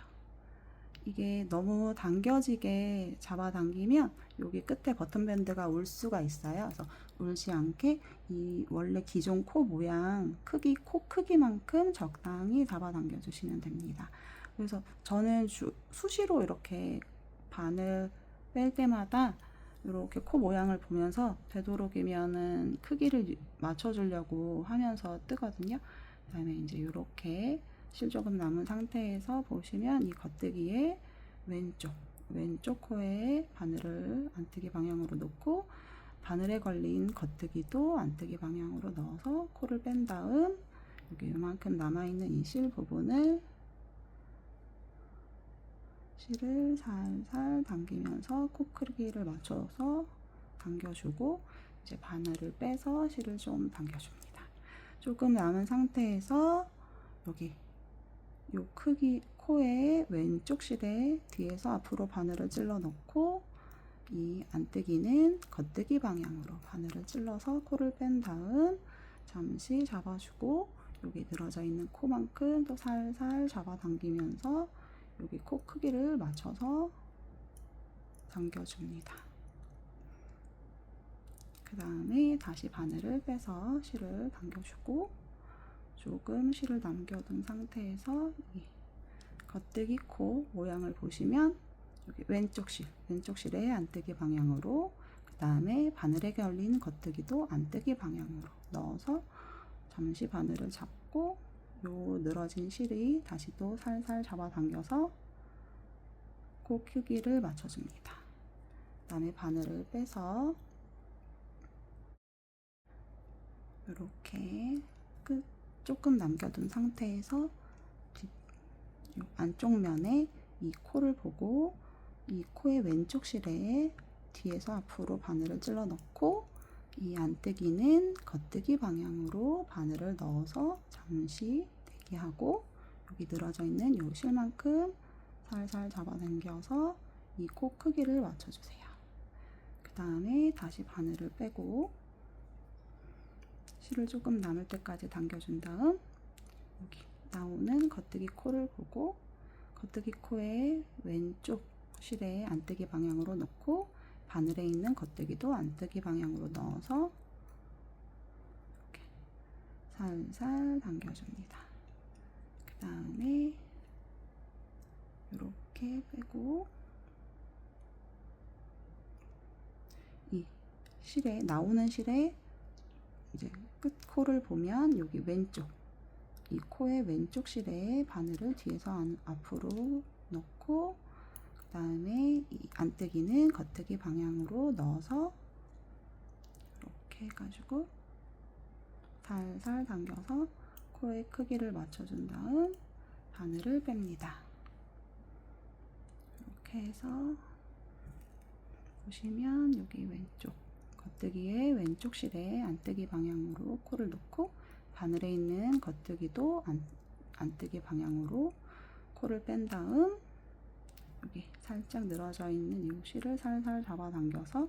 이게 너무 당겨지게 잡아당기면 여기 끝에 버튼밴드가 울 수가 있어요. 그래서 울지 않게 이 원래 기존 코 모양 코 크기만큼 적당히 잡아당겨 주시면 됩니다. 그래서 저는 수시로 이렇게 바늘 뺄 때마다 이렇게 코 모양을 보면서 되도록이면은 크기를 맞춰주려고 하면서 뜨거든요. 그다음에 이제 이렇게 실 조금 남은 상태에서 보시면 이 겉뜨기에 왼쪽 코에 바늘을 안뜨기 방향으로 놓고 바늘에 걸린 겉뜨기도 안뜨기 방향으로 넣어서 코를 뺀 다음 여기 이만큼 남아있는 이 실 부분을 실을 살살 당기면서 코 크기를 맞춰서 당겨주고 이제 바늘을 빼서 실을 좀 당겨줍니다. 조금 남은 상태에서 여기 요 크기 코의 왼쪽 실에 뒤에서 앞으로 바늘을 찔러 넣고 이 안뜨기는 겉뜨기 방향으로 바늘을 찔러서 코를 뺀 다음 잠시 잡아주고 여기 늘어져 있는 코만큼 또 살살 잡아당기면서 여기 코 크기를 맞춰서 당겨줍니다. 그 다음에 다시 바늘을 빼서 실을 당겨주고 조금 실을 남겨둔 상태에서 이 겉뜨기 코 모양을 보시면 여기 왼쪽 실의 안뜨기 방향으로 그 다음에 바늘에 걸린 겉뜨기도 안뜨기 방향으로 넣어서 잠시 바늘을 잡고 요 늘어진 실이 다시 또 살살 잡아당겨서 코 크기를 맞춰줍니다. 그 다음에 바늘을 빼서 이렇게 끝 조금 남겨둔 상태에서 안쪽 면에 이 코를 보고 이 코의 왼쪽 실에 뒤에서 앞으로 바늘을 찔러 넣고 이 안뜨기는 겉뜨기 방향으로 바늘을 넣어서 잠시 대기하고 여기 늘어져 있는 요 실만큼 살살 잡아당겨서 이 코 크기를 맞춰주세요. 그 다음에 다시 바늘을 빼고 실을 조금 남을 때까지 당겨준 다음 여기 나오는 겉뜨기 코를 보고 겉뜨기 코의 왼쪽 실에 안뜨기 방향으로 넣고 바늘에 있는 겉뜨기도 안뜨기 방향으로 넣어서 이렇게 살살 당겨줍니다. 그 다음에 이렇게 빼고 이 실에 나오는 실에 이제 끝 코를 보면 여기 왼쪽 이 코의 왼쪽 실에 바늘을 뒤에서 앞으로 넣고 그 다음에 이 안뜨기는 겉뜨기 방향으로 넣어서 이렇게 해가지고 살살 당겨서 코의 크기를 맞춰준 다음 바늘을 뺍니다. 이렇게 해서 보시면 여기 왼쪽 겉뜨기의 왼쪽 실에 안뜨기 방향으로 코를 놓고 바늘에 있는 겉뜨기도 안뜨기 방향으로 코를 뺀 다음 여기 살짝 늘어져 있는 이 실을 살살 잡아당겨서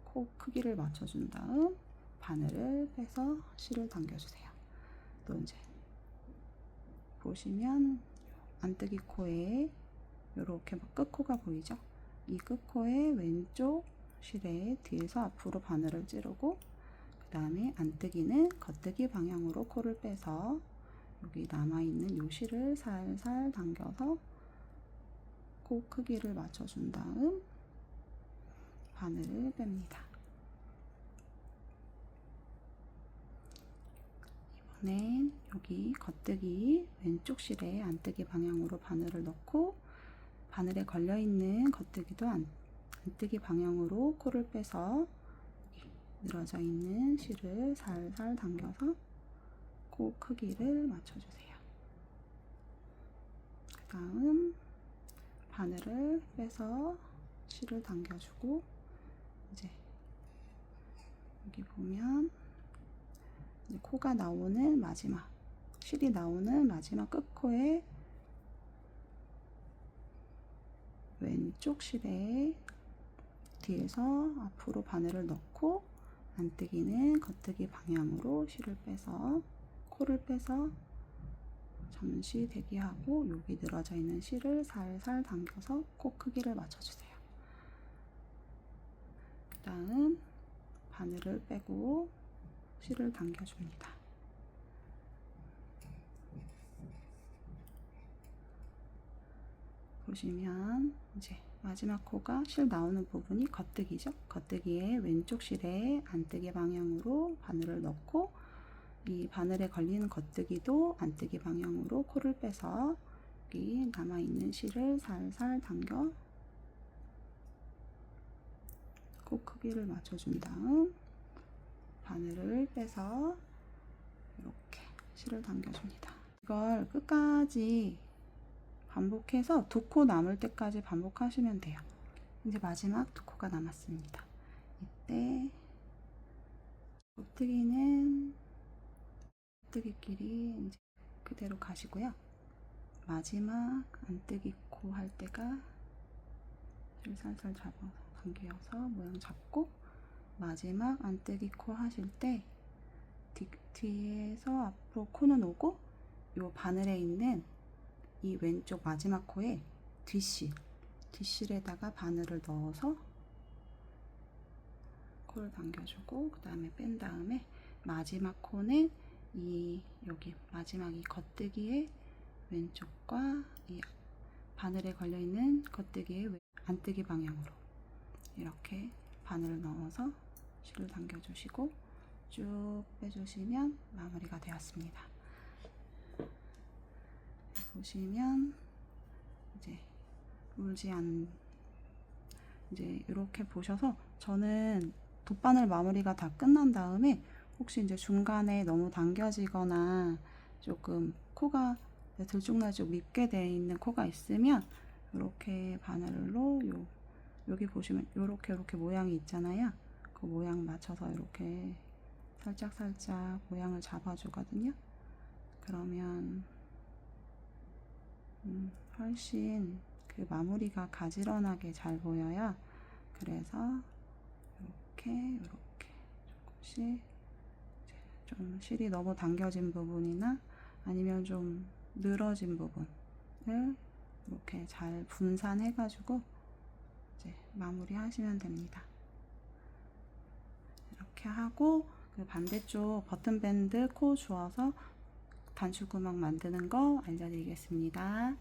코 크기를 맞춰준 다음 바늘을 빼서 실을 당겨주세요. 또 이제 보시면 안뜨기 코에 이렇게 끝코가 보이죠? 이 끝코의 왼쪽 실에 뒤에서 앞으로 바늘을 찌르고 그 다음에 안뜨기는 겉뜨기 방향으로 코를 빼서 여기 남아있는 요 실을 살살 당겨서 코 크기를 맞춰준 다음 바늘을 뺍니다. 이번엔 여기 겉뜨기 왼쪽 실에 안뜨기 방향으로 바늘을 넣고 바늘에 걸려있는 겉뜨기도 안뜨기 방향으로 코를 빼서 늘어져 있는 실을 살살 당겨서 코 크기를 맞춰주세요. 그 다음 바늘을 빼서 실을 당겨주고 이제 여기 보면 이제 코가 나오는 마지막 실이 나오는 마지막 끝코에 왼쪽 실에 뒤에서 앞으로 바늘을 넣고 안뜨기는 겉뜨기 방향으로 실을 빼서 코를 빼서 잠시 대기하고 여기 늘어져 있는 실을 살살 당겨서 코 크기를 맞춰주세요. 그 다음 바늘을 빼고 실을 당겨줍니다. 보시면 이제 마지막 코가 실 나오는 부분이 겉뜨기죠. 겉뜨기의 왼쪽 실에 안뜨기 방향으로 바늘을 넣고 이 바늘에 걸리는 겉뜨기도 안뜨기 방향으로 코를 빼서 여기 남아있는 실을 살살 당겨 코 크기를 맞춰준 다음 바늘을 빼서 이렇게 실을 당겨줍니다. 이걸 끝까지 반복해서 두 코 남을 때까지 반복하시면 돼요. 이제 마지막 두 코가 남았습니다. 이때 겉뜨기는 겉뜨기끼리 이제 그대로 가시고요. 마지막 안뜨기 코 할 때가 줄 살살 잡아서 당겨서 모양 잡고 마지막 안뜨기 코 하실 때 뒤에서 앞으로 코는 오고 요 바늘에 있는 이 왼쪽 마지막 코에 뒷실에다가 바늘을 넣어서 코를 당겨주고 그 다음에 뺀 다음에 마지막 코는 여기 마지막 이 겉뜨기의 왼쪽과 이 바늘에 걸려있는 겉뜨기의 안뜨기 방향으로 이렇게 바늘을 넣어서 실을 당겨주시고 쭉 빼주시면 마무리가 되었습니다. 보시면 이제 이렇게 보셔서 저는 돗바늘 마무리가 다 끝난 다음에 혹시 이제 중간에 너무 당겨지거나 조금 코가 들쭉날쭉 밉게 되어 있는 코가 있으면 이렇게 바늘로 여기 보시면 이렇게 모양이 있잖아요. 그 모양 맞춰서 이렇게 살짝 모양을 잡아주거든요. 그러면 훨씬 그 마무리가 가지런하게 잘 보여요. 그래서 이렇게 조금씩 좀 실이 너무 당겨진 부분이나 아니면 좀 늘어진 부분을 이렇게 잘 분산해 가지고 이제 마무리 하시면 됩니다. 이렇게 하고 그 반대쪽 버튼밴드 코 주어서 단추구멍 만드는 거 알려드리겠습니다.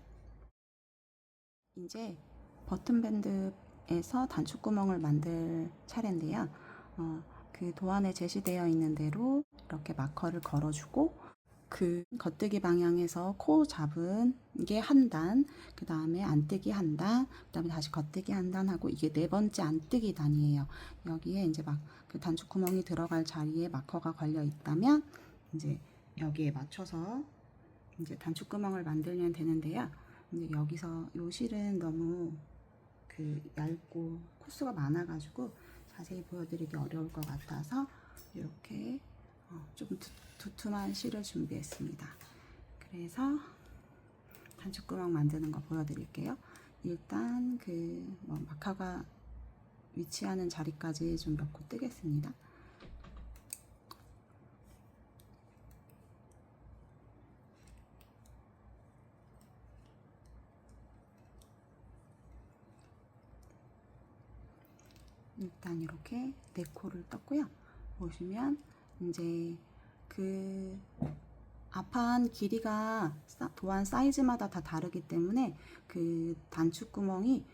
이제 버튼밴드에서 단추구멍을 만들 차례인데요. 그 도안에 제시되어 있는 대로 이렇게 마커를 걸어주고 그 겉뜨기 방향에서 코 잡은 게 한 단, 그 다음에 안뜨기 한 단, 그 다음에 다시 겉뜨기 한 단 하고 이게 네 번째 안뜨기 단이에요. 여기에 이제 막 그 단추구멍이 들어갈 자리에 마커가 걸려 있다면 이제 여기에 맞춰서 이제 단추구멍을 만들면 되는데요. 근데 여기서 요 실은 너무 그 얇고 코수가 많아가지고 자세히 보여드리기 어려울 것 같아서 이렇게 좀 두툼한 실을 준비했습니다. 그래서 단추구멍 만드는 거 보여드릴게요. 일단 마커가 위치하는 자리까지 좀 몇 코 뜨겠습니다. 일단 이렇게 4코를 떴고요. 보시면 이제 그 앞판 길이가 도안 사이즈마다 다 다르기 때문에 그 단추구멍이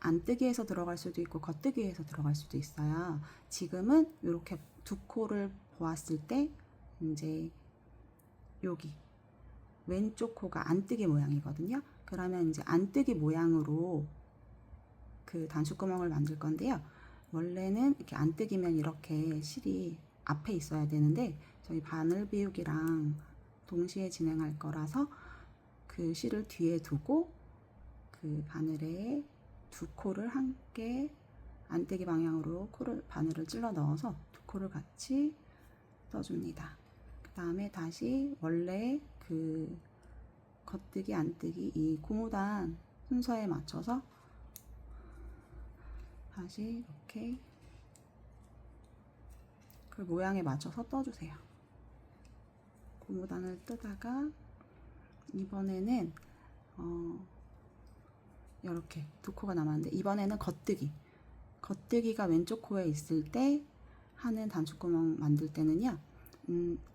안뜨기에서 들어갈 수도 있고 겉뜨기에서 들어갈 수도 있어요. 지금은 이렇게 두 코를 보았을 때 이제 여기 왼쪽 코가 안뜨기 모양이거든요. 그러면 이제 안뜨기 모양으로 그 단추구멍을 만들 건데요. 원래는 이렇게 안뜨기면 이렇게 실이 앞에 있어야 되는데 저희 바늘 비우기랑 동시에 진행할 거라서 그 실을 뒤에 두고 그 바늘에 두 코를 함께 안뜨기 방향으로 바늘을 찔러 넣어서 두 코를 같이 떠줍니다. 그 다음에 다시 원래 그 겉뜨기 안뜨기 이 고무단 순서에 맞춰서 다시 이렇게 그 모양에 맞춰서 떠주세요. 고무단을 뜨다가 이번에는 이렇게 두 코가 남았는데 이번에는 겉뜨기가 왼쪽 코에 있을 때 하는 단추구멍 만들 때는요.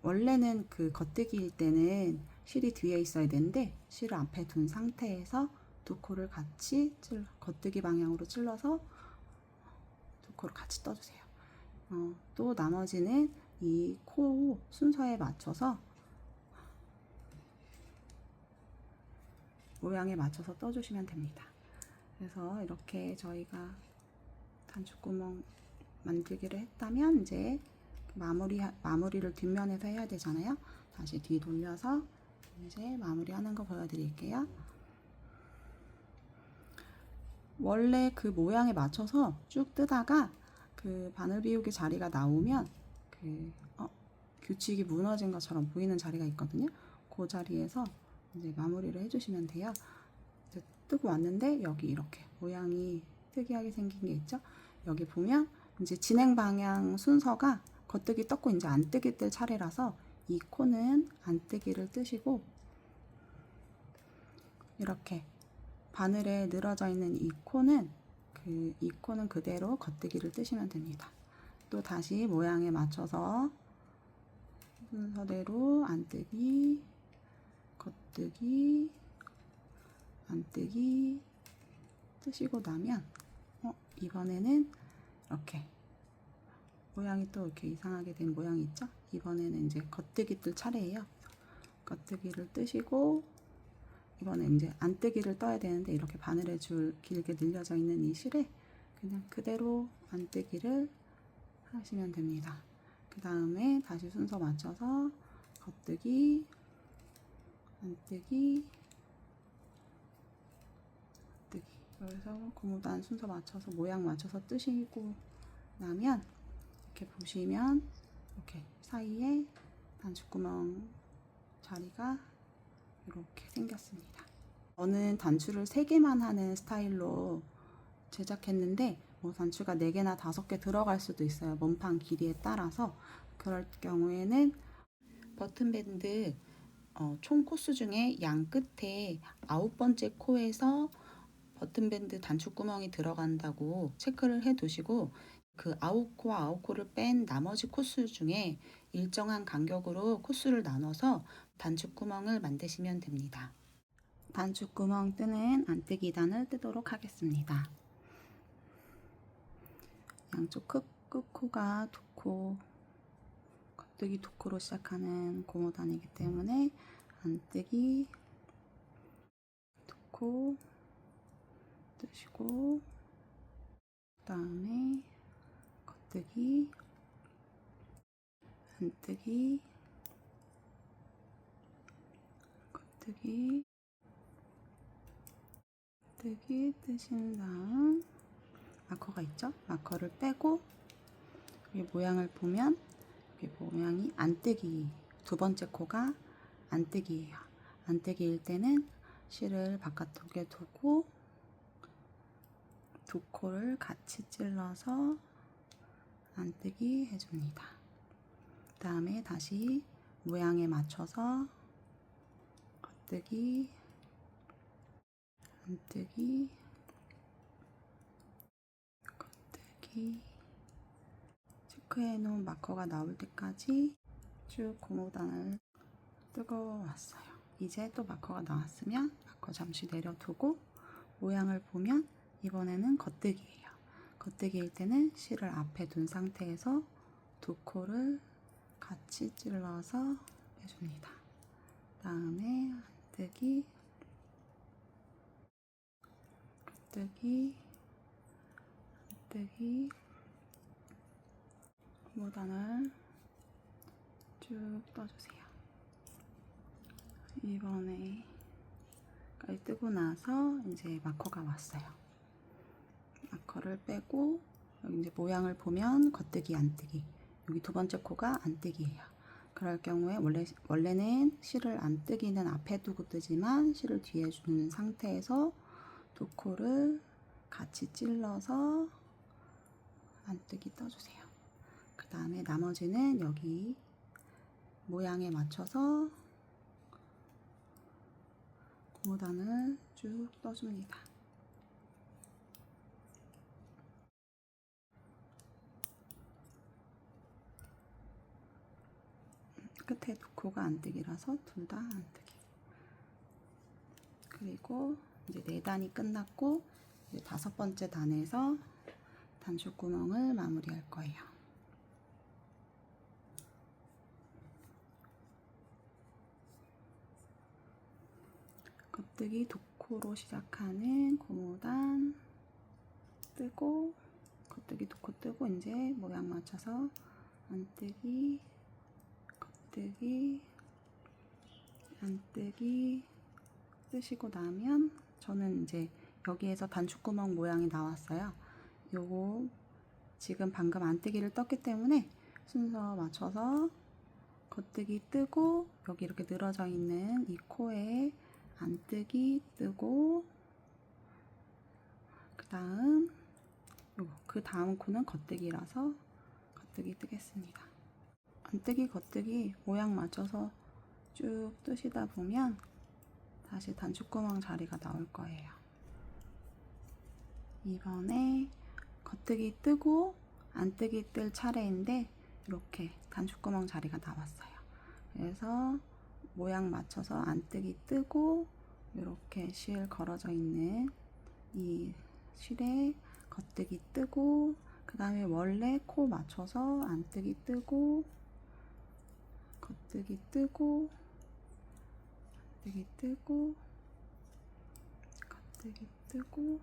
원래는 그 겉뜨기일 때는 실이 뒤에 있어야 되는데 실을 앞에 둔 상태에서 두 코를 같이 겉뜨기 방향으로 찔러서 두 코를 같이 떠주세요. 또 나머지는 이 코 순서에 맞춰서 모양에 맞춰서 떠주시면 됩니다. 그래서 이렇게 저희가 단추구멍 만들기를 했다면 이제 마무리를 뒷면에서 해야 되잖아요. 다시 뒤 돌려서 이제 마무리하는 거 보여드릴게요. 원래 그 모양에 맞춰서 쭉 뜨다가 그 바늘 비우기 자리가 나오면 규칙이 무너진 것처럼 보이는 자리가 있거든요. 그 자리에서 이제 마무리를 해주시면 돼요. 이제 뜨고 왔는데 여기 이렇게 모양이 특이하게 생긴 게 있죠. 여기 보면 이제 진행 방향 순서가 겉뜨기 떴고 이제 안뜨기 뜰 차례라서 이 코는 안뜨기를 뜨시고 이렇게 바늘에 늘어져 있는 이 코는 그대로 겉뜨기를 뜨시면 됩니다. 또 다시 모양에 맞춰서 순서대로 안뜨기, 겉뜨기, 안뜨기 뜨시고 나면 이번에는 이렇게 모양이 또 이렇게 이상하게 된 모양이 있죠? 이번에는 이제 겉뜨기 뜰 차례예요. 겉뜨기를 뜨시고 이번에 이제 안뜨기를 떠야 되는데 이렇게 바늘의 줄 길게 늘려져 있는 이 실에 그냥 그대로 안뜨기를 하시면 됩니다. 그 다음에 다시 순서 맞춰서 겉뜨기, 안뜨기, 뜨기. 그래서 고무단 순서 맞춰서 모양 맞춰서 뜨시고 나면 이렇게 보시면 이렇게 사이에 단추구멍 자리가 이렇게 생겼습니다. 저는 단추를 3개만 하는 스타일로 제작했는데 단추가 4개나 5개 들어갈 수도 있어요. 몸판 길이에 따라서. 그럴 경우에는 버튼밴드 총 코수 중에 양 끝에 9번째 코에서 버튼밴드 단추구멍이 들어간다고 체크를 해 두시고 그 9코와 9코를 뺀 나머지 코수 중에 일정한 간격으로 코수를 나눠서 단추구멍을 만드시면 됩니다. 단추구멍 뜨는 안뜨기 단을 뜨도록 하겠습니다. 양쪽 끝코가 2코, 겉뜨기 2코로 시작하는 고무단이기 때문에 안뜨기 2코 뜨시고 그 다음에 겉뜨기, 안뜨기, 겉뜨기, 겉뜨기 뜨신 다음 마커가 있죠? 마커를 빼고 여기 모양을 보면 여기 모양이 안뜨기, 2번째 코가 안뜨기예요. 안뜨기일 때는 실을 바깥쪽에 두고 2코를 같이 찔러서 안뜨기 해줍니다. 그 다음에 다시 모양에 맞춰서 겉뜨기, 안뜨기, 겉뜨기 체크해 놓은 마커가 나올 때까지 쭉 고무단을 뜨고 왔어요. 이제 또 마커가 나왔으면 마커 잠시 내려두고 모양을 보면 이번에는 겉뜨기예요. 겉뜨기일 때는 실을 앞에 둔 상태에서 2코를 같이 찔러서 빼줍니다. 다음에 안뜨기, 겉뜨기, 안뜨기 고무단을 쭉 떠주세요. 이번에 까지 뜨고 나서 이제 마커가 왔어요. 마커를 빼고 여기 이제 모양을 보면 겉뜨기, 안뜨기. 여기 2번째 코가 안뜨기예요. 그럴 경우에 원래는 실을 안뜨기는 앞에 두고 뜨지만 실을 뒤에 주는 상태에서 2코를 같이 찔러서 안뜨기 떠주세요. 그 다음에 나머지는 여기 모양에 맞춰서 고무단을 쭉 떠줍니다. 끝에 2코가 안뜨기라서 둘 다 안뜨기. 그리고 이제 4단이 끝났고 이제 5번째 단에서 단추구멍을 마무리할 거예요. 겉뜨기 도코로 시작하는 고무단 뜨고, 겉뜨기 도코 뜨고 이제 모양 맞춰서 안뜨기, 겉뜨기, 안뜨기 뜨시고 나면 저는 이제 여기에서 단추구멍 모양이 나왔어요. 요거 지금 방금 안뜨기를 떴기 때문에 순서 맞춰서 겉뜨기 뜨고 여기 이렇게 늘어져 있는 이 코에 안뜨기 뜨고, 그 다음 코는 겉뜨기라서 겉뜨기 뜨겠습니다. 안뜨기 겉뜨기 모양 맞춰서 쭉 뜨시다 보면 다시 단추구멍 자리가 나올 거예요. 이번에 겉뜨기 뜨고 안뜨기 뜰 차례인데 이렇게 단추구멍 자리가 나왔어요. 그래서 모양 맞춰서 안뜨기 뜨고 이렇게 실 걸어져 있는 이 실에 겉뜨기 뜨고, 그 다음에 원래 코 맞춰서 안뜨기 뜨고, 겉뜨기 뜨고, 겉뜨기 뜨고, 겉뜨기 뜨고,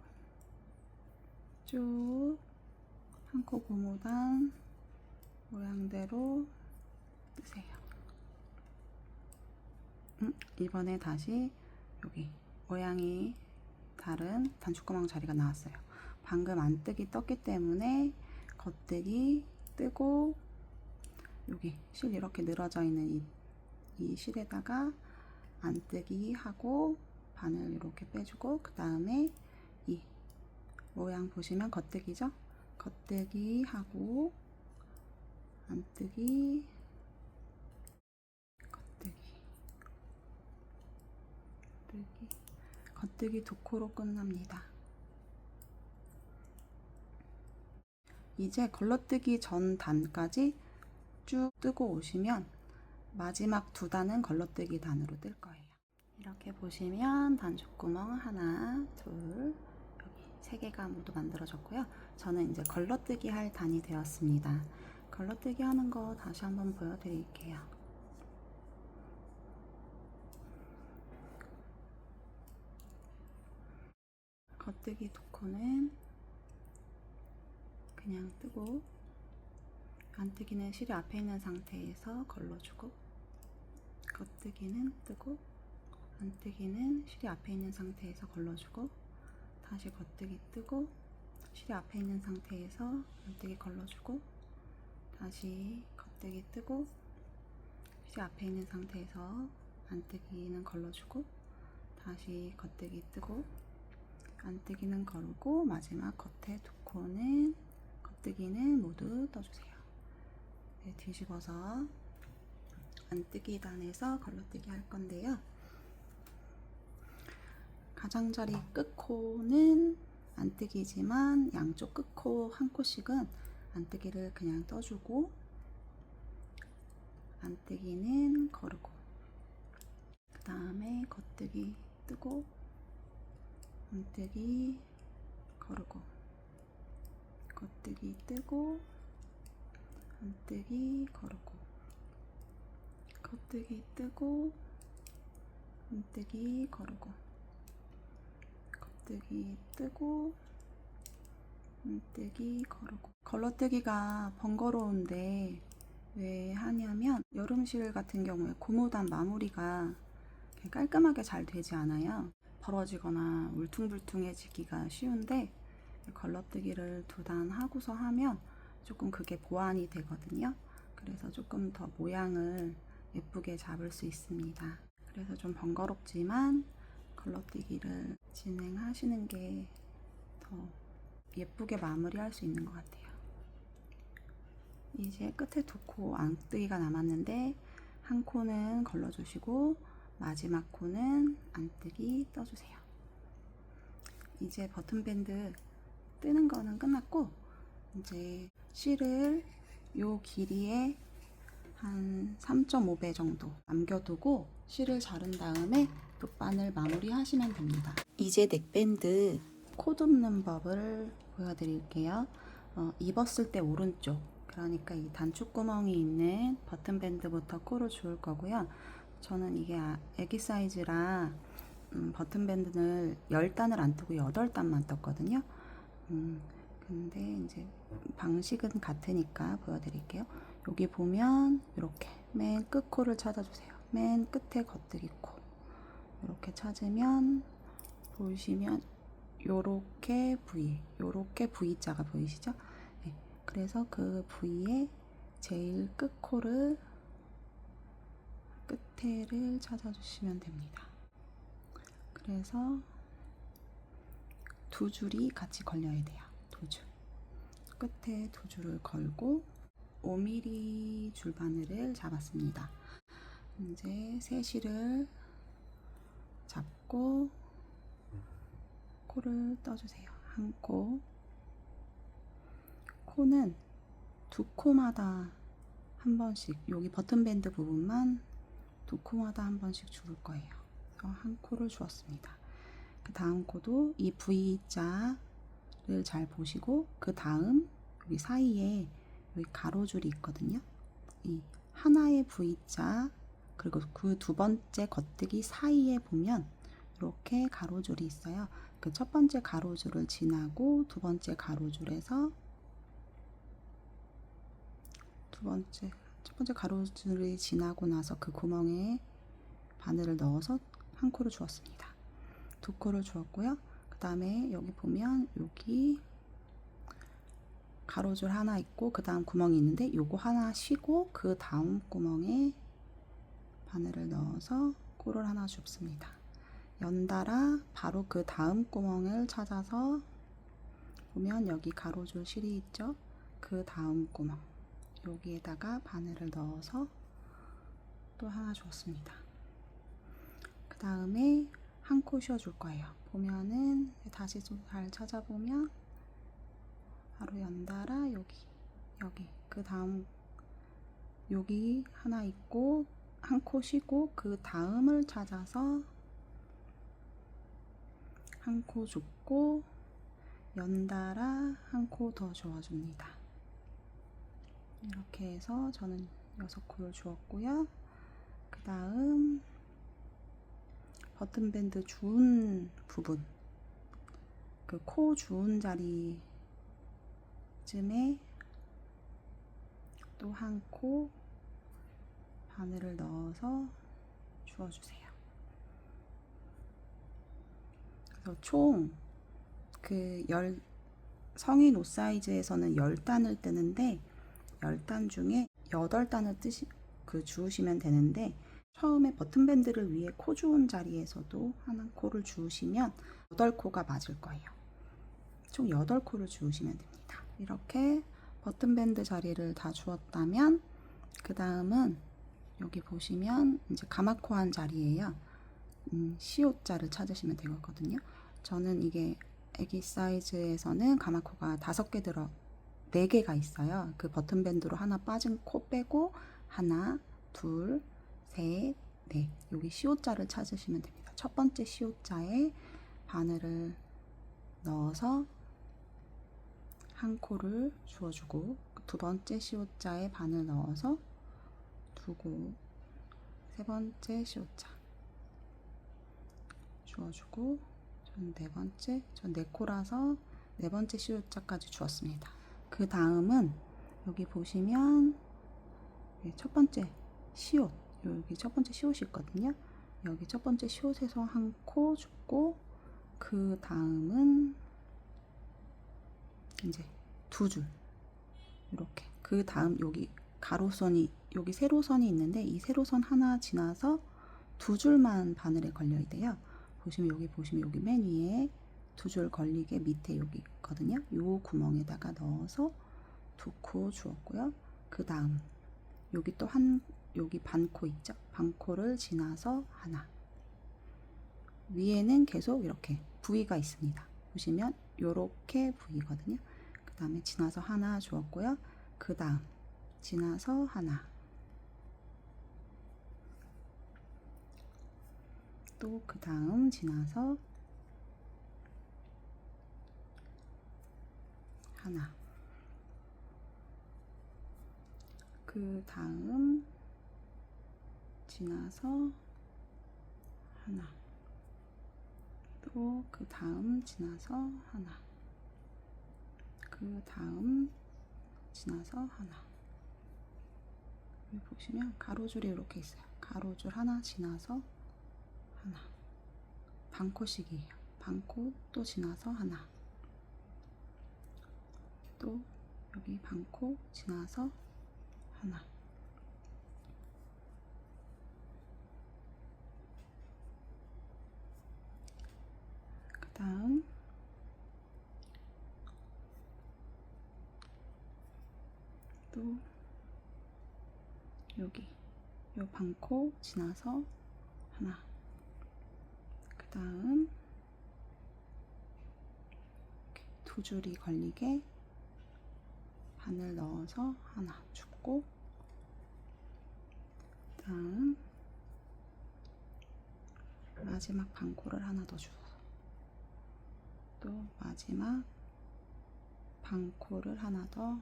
쭉 한 코 고무단 모양대로 뜨세요. 이번에 다시 여기 모양이 다른 단추구멍 자리가 나왔어요. 방금 안뜨기 떴기 때문에 겉뜨기 뜨고, 여기 실 이렇게 늘어져 있는 이 실에다가 안뜨기 하고 바늘 이렇게 빼주고, 그 다음에 이 모양 보시면 겉뜨기죠? 겉뜨기 하고 안뜨기, 겉뜨기 두 코로 끝납니다. 이제 걸러뜨기 전 단까지 쭉 뜨고 오시면 마지막 2단은 걸러뜨기 단으로 뜰 거예요. 이렇게 보시면 단추구멍 하나, 둘, 여기 3개가 모두 만들어졌고요. 저는 이제 걸러뜨기 할 단이 되었습니다. 걸러뜨기 하는 거 다시 한번 보여드릴게요. 겉뜨기 두 코는 그냥 뜨고, 안뜨기는 실이 앞에 있는 상태에서 걸러주고, 겉뜨기는 뜨고, 안뜨기는 실이 앞에 있는 상태에서 걸러주고, 다시 겉뜨기 뜨고, 실이 앞에 있는 상태에서 안뜨기 걸러주고, 다시 겉뜨기 뜨고, 실이 앞에 있는 상태에서 안뜨기는 걸러주고, 다시 겉뜨기 뜨고, 안뜨기는 걸고, 마지막 겉에 두 코는 겉뜨기는 모두 떠주세요. 네, 뒤집어서 안뜨기 단에서 걸러뜨기 할 건데요. 가장자리 끝코는 안뜨기지만 양쪽 끝코 한 코씩은 안뜨기를 그냥 떠주고, 안뜨기는 거르고, 그 다음에 겉뜨기 뜨고, 안뜨기 거르고, 겉뜨기 뜨고, 안뜨기 거르고, 겉뜨기 뜨고, 안뜨기 거르고, 겉뜨기 뜨고, 안뜨기 거르고. 걸러뜨기가 번거로운데 왜 하냐면 여름실 같은 경우에 고무단 마무리가 깔끔하게 잘 되지 않아요. 벌어지거나 울퉁불퉁해지기가 쉬운데 걸러뜨기를 2단 하고서 하면 조금 그게 보완이 되거든요. 그래서 조금 더 모양을 예쁘게 잡을 수 있습니다. 그래서 좀 번거롭지만 걸러뜨기를 진행하시는 게 더 예쁘게 마무리할 수 있는 것 같아요. 이제 끝에 2코 안뜨기가 남았는데 한 코는 걸러주시고 마지막 코는 안뜨기 떠주세요. 이제 버튼밴드 뜨는 거는 끝났고, 이제 실을 요 길이에 한 3.5배 정도 남겨두고 실을 자른 다음에 돗바늘 마무리 하시면 됩니다. 이제 넥밴드 코 덮는 법을 보여드릴게요. 입었을 때 오른쪽, 그러니까 이 단축구멍이 있는 버튼밴드부터 코를 조을 거고요. 저는 이게 애기 사이즈라 버튼밴드를 10단을 안 뜨고 8단만 떴거든요. 근데 이제 방식은 같으니까 보여드릴게요. 여기 보면 이렇게 맨 끝 코를 찾아주세요. 맨 끝에 겉들이 코 이렇게 찾으면 보시면 요렇게 V자가 보이시죠? 네. 그래서 그 V의 제일 끝 코를 끝에를 찾아주시면 됩니다. 그래서 두 줄이 같이 걸려야 돼요. 두 줄. 끝에 두 줄을 걸고 5mm 줄바늘을 잡았습니다. 이제 세실을 잡고 코를 떠주세요. 한 코. 코는 두 코마다 한 번씩, 여기 버튼밴드 부분만 두 코마다 한 번씩 줄을 거예요. 그래서 한 코를 주었습니다. 그 다음 코도 이 V자를 잘 보시고, 그 다음 여기 사이에 여기 가로줄이 있거든요. 이 하나의 V자 그리고 그 두 번째 겉뜨기 사이에 보면 이렇게 가로줄이 있어요. 그 첫 번째 가로줄을 지나고 두 번째 가로줄에서 첫 번째 가로줄이 지나고 나서 그 구멍에 바늘을 넣어서 한 코를 주었습니다. 두 코를 주었고요. 그 다음에 여기 보면 여기 가로줄 하나 있고 그 다음 구멍이 있는데 요거 하나 쉬고 그 다음 구멍에 바늘을 넣어서 코를 하나 줍습니다. 연달아 바로 그 다음 구멍을 찾아서 보면 여기 가로줄 실이 있죠? 그 다음 구멍 여기에다가 바늘을 넣어서 또 하나 줬습니다. 그 다음에 한 코 쉬어줄 거예요. 보면은 다시 좀 잘 찾아보면 바로 연달아 여기 그 다음 여기 하나 있고 한 코 쉬고 그 다음을 찾아서 한 코 줍고 연달아 한 코 더 주어줍니다. 이렇게 해서 저는 6코를 주었고요. 그 다음 버튼밴드 주은 부분, 그 코 주은 자리쯤에 또 한 코 바늘을 넣어서 주어주세요. 그래서 총 성인 옷 사이즈에서는 10단을 뜨는데 10단 중에 8단을 주우시면 되는데, 처음에 버튼밴드를 위해 코 주은 자리에서도 하나 코를 주우시면 8코가 맞을 거예요. 총 8코를 주우시면 됩니다. 이렇게 버튼밴드 자리를 다 주었다면 그 다음은 여기 보시면 이제 가마코 한 자리에요. 시옷자를 찾으시면 되거든요. 저는 이게 애기 사이즈에서는 가마코가 4개가 있어요. 그 버튼밴드로 하나 빠진 코 빼고 하나, 둘, 셋, 넷. 여기 시옷자를 찾으시면 됩니다. 첫 번째 시옷자에 바늘을 넣어서 한 코를 주어주고, 두 번째 시옷자에 바늘 넣어서 두고, 세 번째 시옷자 주어주고, 전 네 코라서 네 번째 시옷자까지 주었습니다. 그 다음은 여기 보시면 첫 번째 시옷, 여기 첫 번째 시옷이 있거든요. 여기 첫 번째 시옷에서 한 코 줍고, 그 다음은 이제 두 줄 이렇게, 그 다음 여기 가로선이, 여기 세로선이 있는데 이 세로선 하나 지나서 두 줄만 바늘에 걸려야 돼요. 여기 보시면 여기 맨 위에 두 줄 걸리게 밑에 여기 있거든요. 요 구멍에다가 넣어서 두 코 주었고요. 그 다음 여기 또 여기 반코 있죠? 반코를 지나서 하나, 위에는 계속 이렇게 V가 있습니다. 보시면 요렇게 V거든요. 그 다음에 지나서 하나 주었고요. 그 다음 지나서 하나, 또 그 다음 지나서 하나, 그 다음 지나서 하나, 또 그 다음 지나서 하나, 그 다음 지나서 하나. 여기 보시면 가로줄이 이렇게 있어요. 가로줄 하나 지나서 하나, 반코씩이에요. 반코 또 지나서 하나, 또 여기 반코 지나서 하나, 그 다음 또 여기 요 반코 지나서 하나, 그 다음 두 줄이 걸리게 바늘 넣어서 하나 줍고, 그 다음 마지막 반코를 하나 더 주어서 또 마지막 반코를 하나 더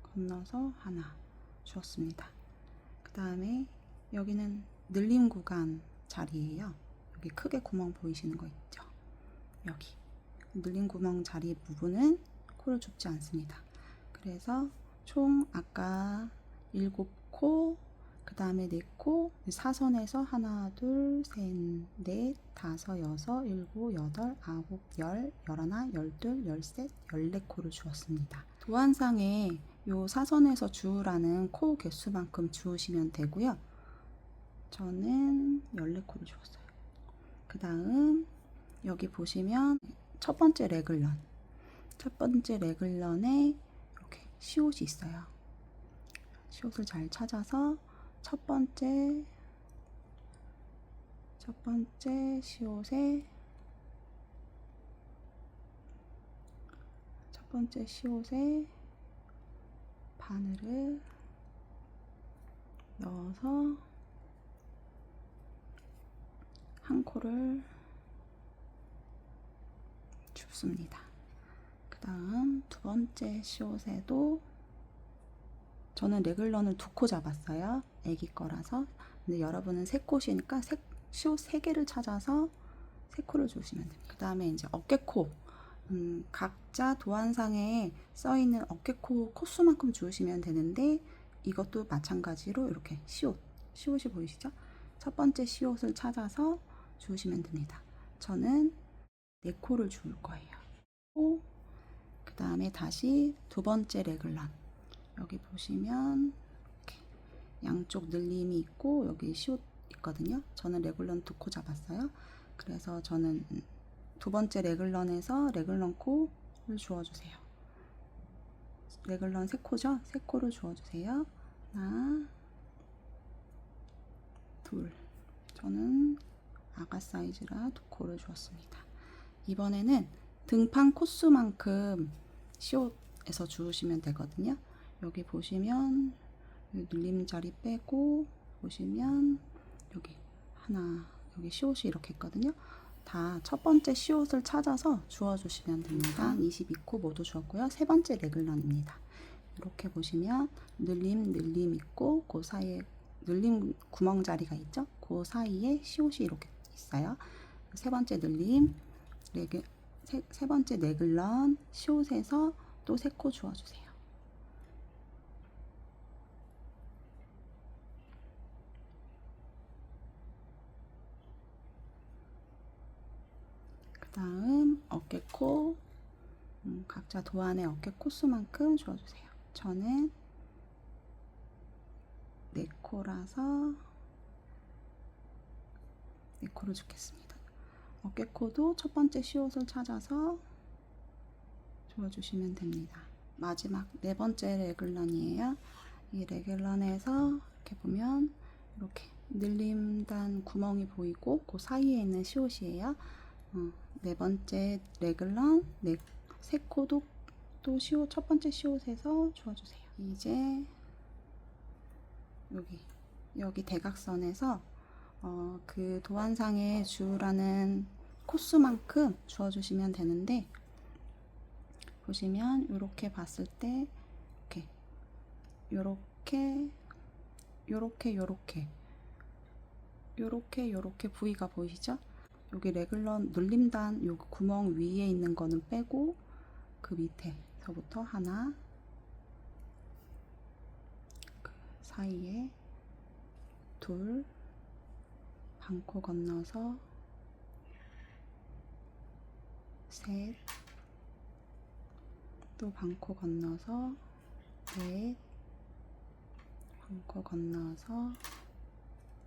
건너서 하나 주었습니다. 그 다음에 여기는 늘림 구간 자리예요. 여기 크게 구멍 보이시는 거 있죠? 여기 늘림 구멍 자리 부분은 코를 줍지 않습니다. 그래서 총 아까 7코, 그 다음에 4코, 사선에서 하나, 둘, 셋, 넷, 다섯, 여섯, 일곱, 여덟, 아홉, 열, 열하나, 열둘, 열셋, 14코를 주었습니다. 도안상에 요 사선에서 주우라는 코 개수만큼 주우시면 되고요. 저는 14코를 주었어요. 그 다음 여기 보시면 첫 번째 레글런, 첫 번째 레글런에 이렇게 시옷이 있어요. 시옷을 잘 찾아서 첫 번째 시옷에 바늘을 넣어서 한 코를 줍습니다. 그 다음 두 번째 시옷에도 저는 레글런을 2코 잡았어요. 애기 거라서. 근데 여러분은 3코시니까 시옷 3개를 찾아서 3코를 주시면 됩니다. 그 다음에 이제 어깨코, 각자 도안상에 써있는 어깨코 코수만큼 주시면 되는데, 이것도 마찬가지로 이렇게 시옷이 보이시죠? 첫 번째 시옷을 찾아서 주시면 됩니다. 저는 4코를 주울 거예요. 그 다음에 다시 두 번째 레글런, 여기 보시면 이렇게 양쪽 늘림이 있고 여기 시옷 있거든요. 저는 레글런 2코 잡았어요. 그래서 저는 두 번째 레글런에서 레글런 코를 주어주세요. 레글런 3코죠? 3코를 주어주세요. 하나, 둘. 저는 아가 사이즈라 2코를 주었습니다. 이번에는 등판 코수만큼 시옷에서 주우시면 되거든요. 여기 보시면 눌림 자리 빼고 보시면 여기 하나, 여기 시옷이 이렇게 있거든요. 다 첫 번째 시옷을 찾아서 주워주시면 됩니다. 22코 모두 주었고요. 세 번째 레글런입니다. 이렇게 보시면 늘림 있고 그 사이에 늘림 구멍 자리가 있죠. 그 사이에 시옷이 이렇게 있어요. 세 번째 늘림, 세 번째 레글런 시옷에서 또 3코 주워주세요. 그 다음 어깨코, 각자 도안의 어깨 코수만큼 주어주세요. 저는 4코라서 4코를 주겠습니다. 어깨코도 첫 번째 시옷을 찾아서 주어주시면 됩니다. 마지막 4번째 레글런이에요. 이 레글런에서 이렇게 보면 이렇게 늘림단 구멍이 보이고 그 사이에 있는 시옷이에요. 4번째 레글런 3코도 또 시옷, 첫 번째 시옷에서 주어주세요. 이제 여기 대각선에서 그 도안상에 주라는 코수만큼 주어주시면 되는데, 보시면 이렇게 봤을 때 이렇게 요렇게 부위가 보이시죠? 여기 레글런 눌림단 요 구멍 위에 있는 거는 빼고 그 밑에서부터 하나, 그 사이에 둘, 반코 건너서 셋, 또 반코 건너서 넷, 반코 건너서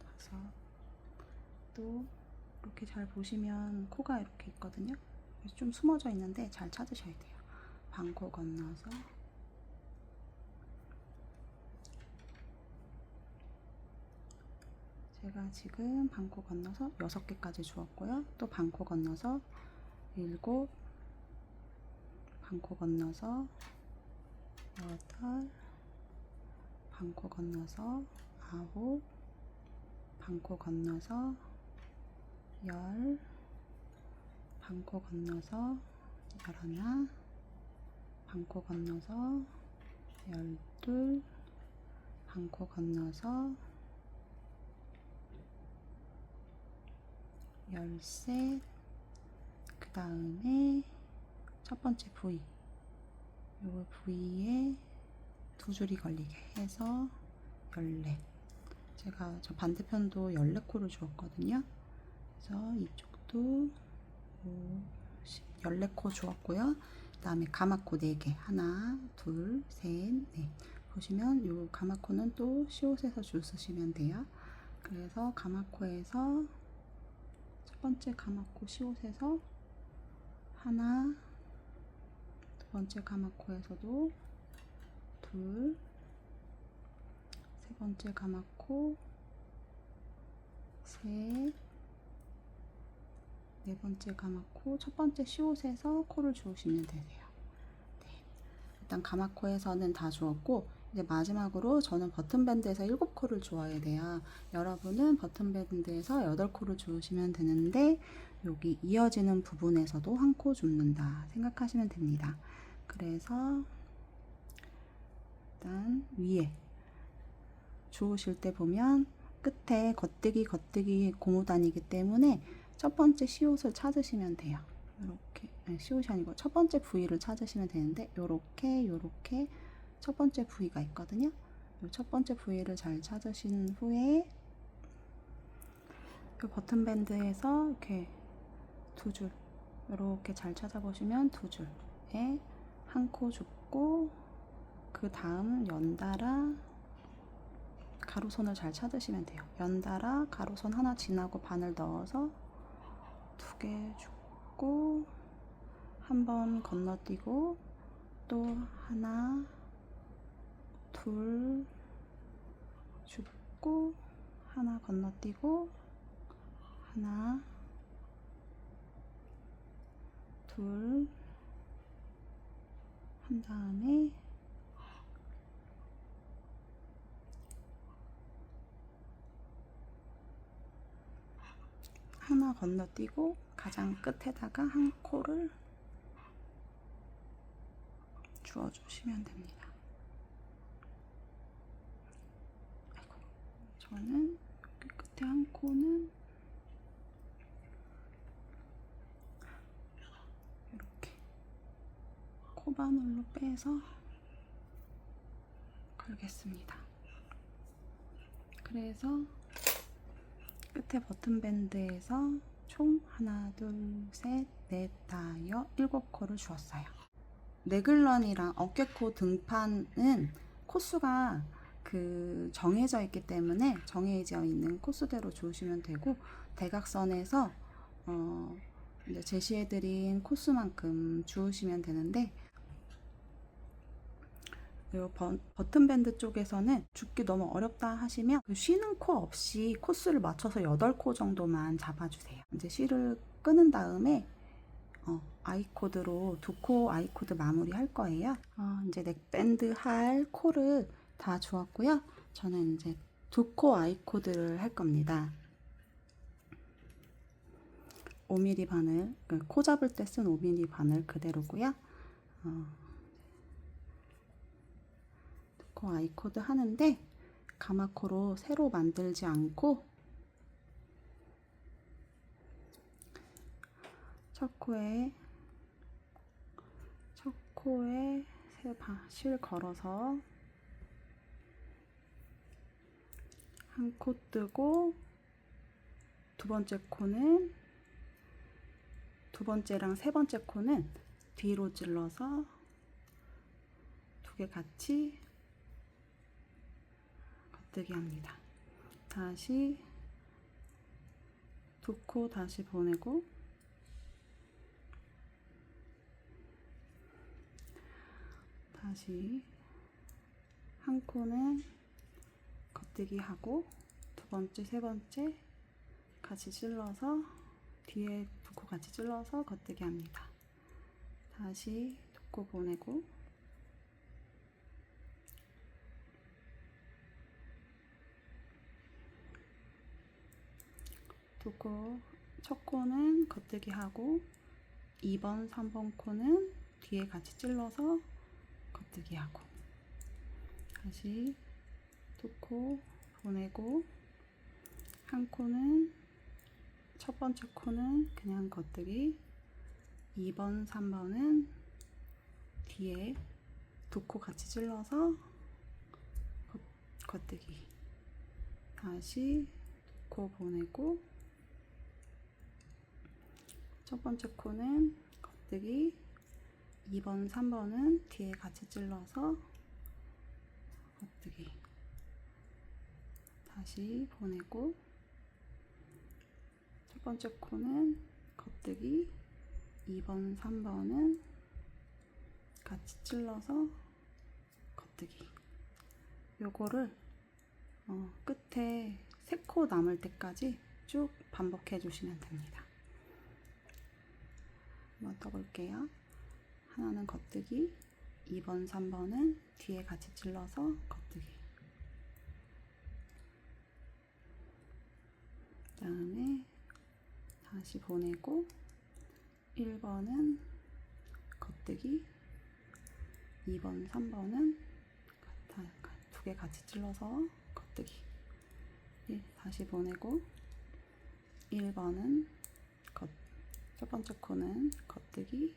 다섯, 또 이렇게 잘 보시면 코가 이렇게 있거든요. 그래서 좀 숨어져 있는데 잘 찾으셔야 돼요. 반코 건너서 제가 지금 반코 건너서 6개까지 주었고요. 또 반코 건너서 7, 반코 건너서 8, 반코 건너서 9, 반코 건너서 10, 반코 건너서 11, 반코 건너서 12, 반코 건너서 13, 그 다음에 첫 번째 부위, 요 부위에 두 줄이 걸리게 해서 14. 제가 저 반대편도 14코를 주었거든요. 그래서 이쪽도 14코 주었고요. 그 다음에 가마코 4개. 하나, 둘, 셋, 넷. 보시면 요 가마코는 또 시옷에서 줄 쓰시면 돼요. 그래서 가마코에서 첫 번째 가마코 시옷에서 하나, 두 번째 가마코에서도 둘, 세 번째 가마코 셋, 네 번째 가마코, 첫 번째 시옷에서 코를 주우시면 되세요. 네. 일단 가마코에서는 다 주었고, 이제 마지막으로 저는 버튼밴드에서 7코를 주어야 돼요. 여러분은 버튼밴드에서 8코를 주우시면 되는데, 여기 이어지는 부분에서도 한 코 줍는다 생각하시면 됩니다. 그래서 일단 위에 주우실 때 보면 끝에 겉뜨기 고무단이기 때문에 첫 번째 시옷을 찾으시면 돼요. 이렇게, 아니, 시옷이 아니고 첫 번째 부위를 찾으시면 되는데, 요렇게 첫 번째 부위가 있거든요. 이 첫 번째 부위를 잘 찾으신 후에 그 버튼밴드에서 이렇게 두 줄, 이렇게 잘 찾아보시면 두 줄에 한 코 줍고, 그 다음 연달아 가로선을 잘 찾으시면 돼요. 연달아 가로선 하나 지나고 바늘 넣어서 2개 줍고, 한 번 건너뛰고, 또 하나, 둘 줍고, 하나 건너뛰고, 하나, 둘 한 다음에 하나 건너뛰고 가장 끝에다가 한 코를 주어주시면 됩니다. 아이고, 저는 여기 끝에 한 코는 이렇게 코바늘로 빼서 걸겠습니다. 그래서 끝에 버튼밴드에서 총 하나, 둘, 셋, 넷, 다섯, 7코를 주었어요. 네글런이랑 어깨코 등판은 코수가 정해져 있기 때문에 정해져 있는 코수대로 주시면 되고, 대각선에서 이제 제시해드린 코수만큼 주우시면 되는데, 버튼밴드 쪽에서는 줍기 너무 어렵다 하시면 쉬는 코 없이 코수를 맞춰서 8코 정도만 잡아주세요. 이제 실을 끄는 다음에 아이코드로 2코 아이코드 마무리 할 거예요. 이제 넥밴드 할 코를 다 주었고요. 저는 이제 2코 아이코드를 할 겁니다. 5mm 바늘, 코 잡을 때 쓴 5mm 바늘 그대로고요. 코 아이코드 하는데 가마코로 새로 만들지 않고 첫 코에 실 걸어서 한 코 뜨고 두 번째랑 세 번째 코는 뒤로 찔러서 두 개 같이 겉뜨기 합니다. 다시 두 코 다시 보내고 다시 한 코는 겉뜨기 하고 두 번째, 세 번째 같이 찔러서 뒤에 두 코 같이 찔러서 겉뜨기 합니다. 다시 두 코 보내고 두 코, 첫 코는 겉뜨기 하고 2번, 3번 코는 뒤에 같이 찔러서 겉뜨기 하고 다시 두 코 보내고 한 코는 첫 번째 코는 그냥 겉뜨기 2번, 3번은 뒤에 두 코 같이 찔러서 겉뜨기 다시 두 코 보내고 첫 번째 코는 겉뜨기 2번, 3번은 뒤에 같이 찔러서 겉뜨기 다시 보내고 첫 번째 코는 겉뜨기 2번, 3번은 같이 찔러서 겉뜨기 요거를 끝에 3코 남을 때까지 쭉 반복해 주시면 됩니다. 한번 떠볼게요. 하나는 겉뜨기 2번, 3번은 뒤에 같이 찔러서 겉뜨기 그 다음에 다시 보내고 1번은 겉뜨기 2번, 3번은 두 개 같이 찔러서 겉뜨기 다시 보내고 1번은 첫 번째 코는 겉뜨기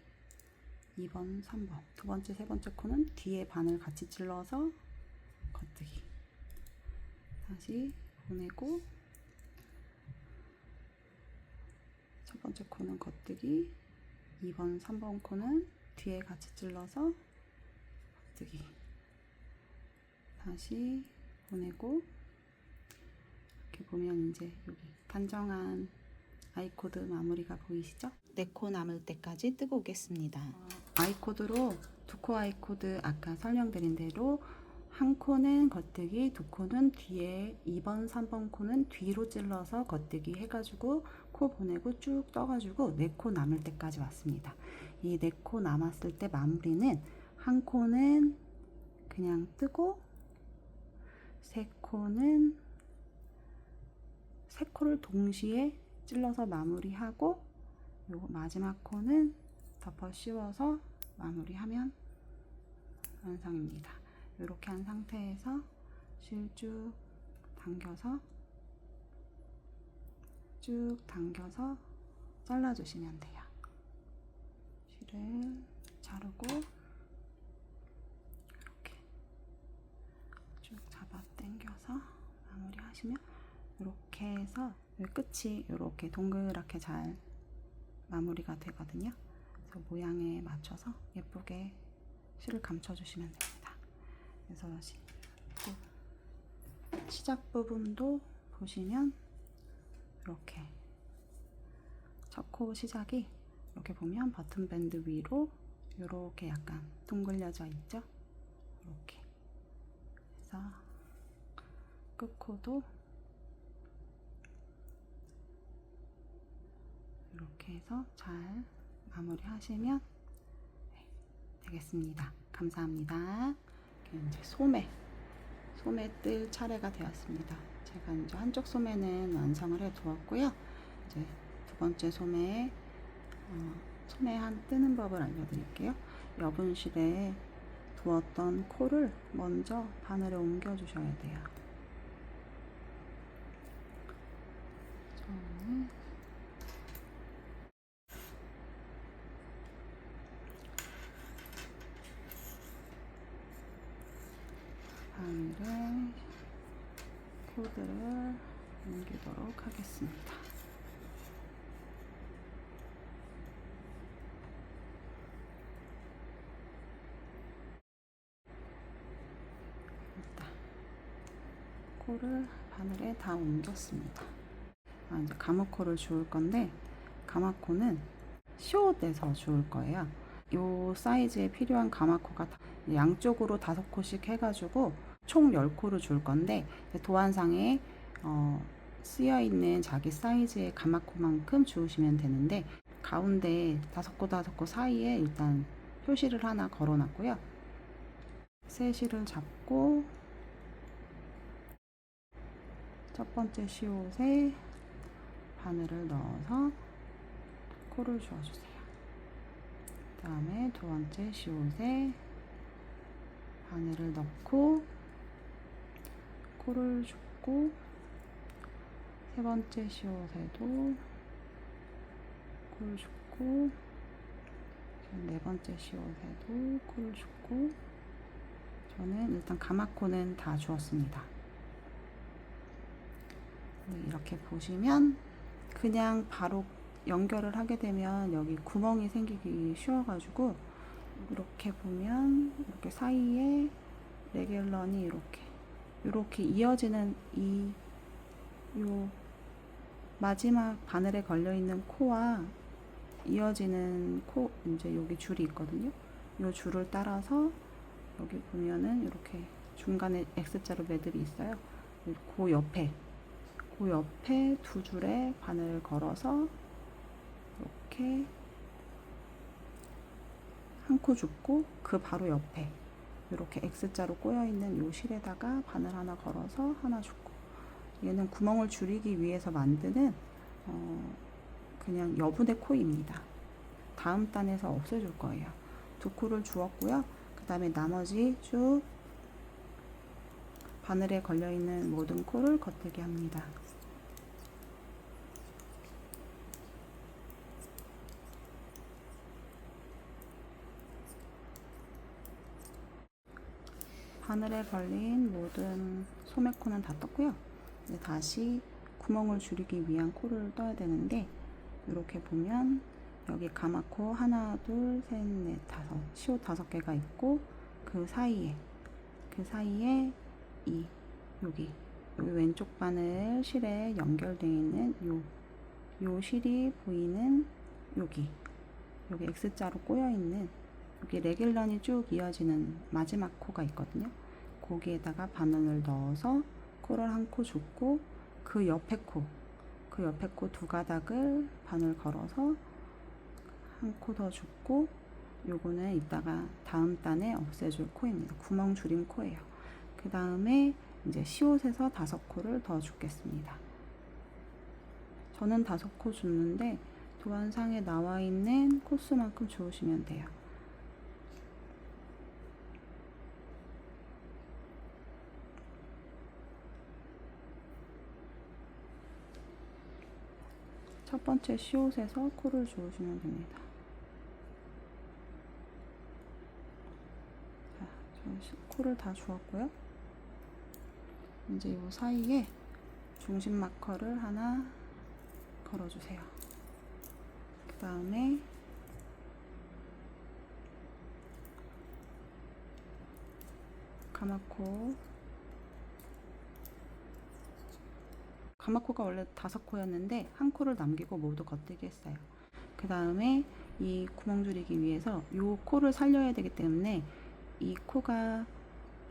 2번, 3번 두 번째, 세 번째 코는 뒤에 바늘 같이 찔러서 겉뜨기 다시 보내고 첫 번째 코는 겉뜨기 2번, 3번 코는 뒤에 같이 찔러서 겉뜨기 다시 보내고 이렇게 보면 이제 여기 단정한 아이코드 마무리가 보이시죠? 4코 남을 때까지 뜨고 오겠습니다. 아이코드로 두 코 아이코드 아까 설명드린 대로 한 코는 겉뜨기, 두 코는 뒤에 2번, 3번 코는 뒤로 찔러서 겉뜨기 해가지고 코 보내고 쭉 떠가지고 4코 남을 때까지 왔습니다. 이 4코 남았을 때 마무리는 한 코는 그냥 뜨고 세 코를 동시에 찔러서 마무리하고 요 마지막 코는 덮어 씌워서 마무리하면 완성입니다. 이렇게 한 상태에서 실 쭉 당겨서 잘라주시면 돼요. 실을 자르고 이렇게 쭉 잡아 당겨서 마무리하시면 이렇게 해서 끝이 이렇게 동그랗게 잘 마무리가 되거든요. 그래서 모양에 맞춰서 예쁘게 실을 감춰주시면 됩니다. 그래서 시작 부분도 보시면 이렇게 첫 코 시작이 이렇게 보면 버튼 밴드 위로 이렇게 약간 둥글려져 있죠. 이렇게 그래서 끝코도 이렇게 해서 잘 마무리 하시면 되겠습니다. 감사합니다. 이제 소매 뜰 차례가 되었습니다. 제가 이제 한쪽 소매는 완성을 해 두었고요. 이제 두 번째 소매, 소매 한 뜨는 법을 알려드릴게요. 여분실에 두었던 코를 먼저 바늘에 옮겨 주셔야 돼요. 바늘에 코드를 옮기도록 하겠습니다. 코를 바늘에 다 옮겼습니다. 이제 가마코를 주울 건데, 가마코는 시옷에서 주울 거예요. 이 사이즈에 필요한 가마코가 양쪽으로 5코씩 해가지고 총 10코를 줄 건데, 도안상에 쓰여 있는 자기 사이즈의 가마코만큼 주우시면 되는데, 가운데 5코 사이에 일단 표시를 하나 걸어 놨고요. 세실을 잡고 첫 번째 시옷에 바늘을 넣어서 코를 주어주세요. 그 다음에 두 번째 시옷에 바늘을 넣고 코를 줍고, 세 번째 시옷에도 코를 줍고, 네 번째 시옷에도 코를 줍고, 저는 일단 가마코는 다 주었습니다. 이렇게 보시면 그냥 바로 연결을 하게 되면 여기 구멍이 생기기 쉬워가지고, 이렇게 보면 이렇게 사이에 레귤런이 이렇게 이어지는 요 마지막 바늘에 걸려 있는 코와 이어지는 코, 이제 여기 줄이 있거든요. 요 줄을 따라서 여기 보면은 이렇게 중간에 X자로 매듭이 있어요. 그 옆에 두 줄에 바늘을 걸어서 이렇게 한 코 줍고, 그 바로 옆에 이렇게 X자로 꼬여 있는 요 실에다가 바늘 하나 걸어서 하나 줍고, 얘는 구멍을 줄이기 위해서 만드는 그냥 여분의 코입니다. 다음 단에서 없애줄 거예요. 2코를 주었고요. 그 다음에 나머지 쭉 바늘에 걸려 있는 모든 코를 겉대기 합니다. 바늘에 걸린 모든 소매코는 다 떴고요. 이제 다시 구멍을 줄이기 위한 코를 떠야 되는데, 이렇게 보면 여기 가마코 하나, 둘, 셋, 넷, 다섯, 시옷 5개가 있고, 그 사이에 여기 왼쪽 바늘 실에 연결되어 있는 요 실이 보이는 여기 X자로 꼬여 있는 여기 레귤런이 쭉 이어지는 마지막 코가 있거든요. 거기에다가 바늘을 넣어서 코를 한 코 줍고, 그 옆에 코 2가닥을 바늘 걸어서 한 코 더 줍고, 요거는 이따가 다음 단에 없애줄 코입니다. 구멍 줄임 코예요. 그 다음에 이제 시옷에서 5코를 더 줍겠습니다. 저는 5코 줍는데 도안상에 나와 있는 코수만큼 주우시면 돼요. 첫 번째 시옷에서 코를 주우시면 됩니다. 자, 저 코를 다 주었고요. 이제 이 사이에 중심 마커를 하나 걸어주세요. 그 다음에 가마코가 원래 5코였는데 한 코를 남기고 모두 겉대기 했어요. 그 다음에 이 구멍 줄이기 위해서 이 코를 살려야 되기 때문에 이 코가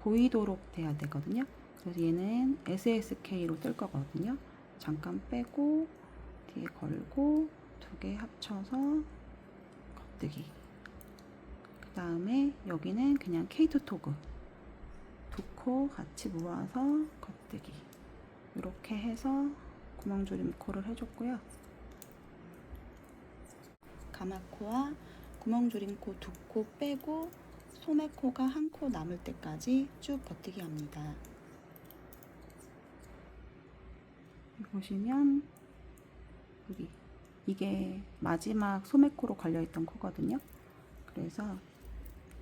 보이도록 돼야 되거든요. 그래서 얘는 SSK로 뜰 거거든요. 잠깐 빼고 뒤에 걸고 2개 합쳐서 겉대기. 그 다음에 여기는 그냥 케이트 토그 2코 같이 모아서 겉대기. 이렇게 해서 구멍 조림 코를 해줬고요. 가마코와 구멍조림코 2코 빼고 소매코가 1코 남을 때까지 쭉 버티기 합니다. 보시면 여기 이게 마지막 소매코로 걸려있던 코거든요. 그래서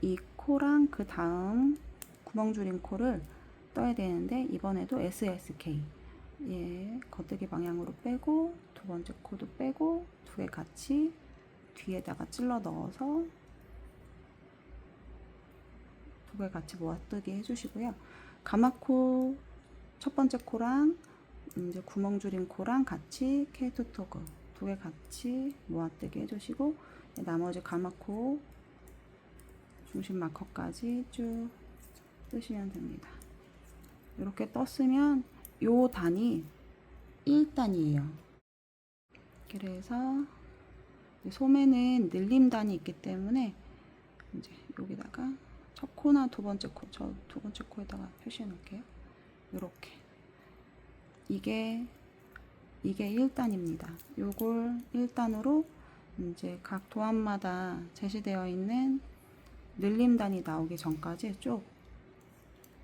이 코랑 그 다음 구멍줄인 코를 떠야 되는데 이번에도 SSK 겉뜨기 방향으로 빼고 두 번째 코도 빼고 두 개 같이 뒤에다가 찔러 넣어서 두 개 같이 모아뜨기 해주시고요. 가마코 첫 번째 코랑 이제 구멍줄인 코랑 같이 케이트 토그 두 개 같이 모아뜨기 해주시고 나머지 가마코 중심 마커까지 쭉 뜨시면 됩니다. 이렇게 떴으면 요 단이 1단이에요. 그래서 소매는 늘림 단이 있기 때문에 이제 여기다가 첫 코나 두 번째 코, 저 두 번째 코에다가 표시해 놓을게요. 이렇게 이게 1단입니다. 요걸 1단으로 이제 각 도안마다 제시되어 있는 늘림단이 나오기 전까지 쭉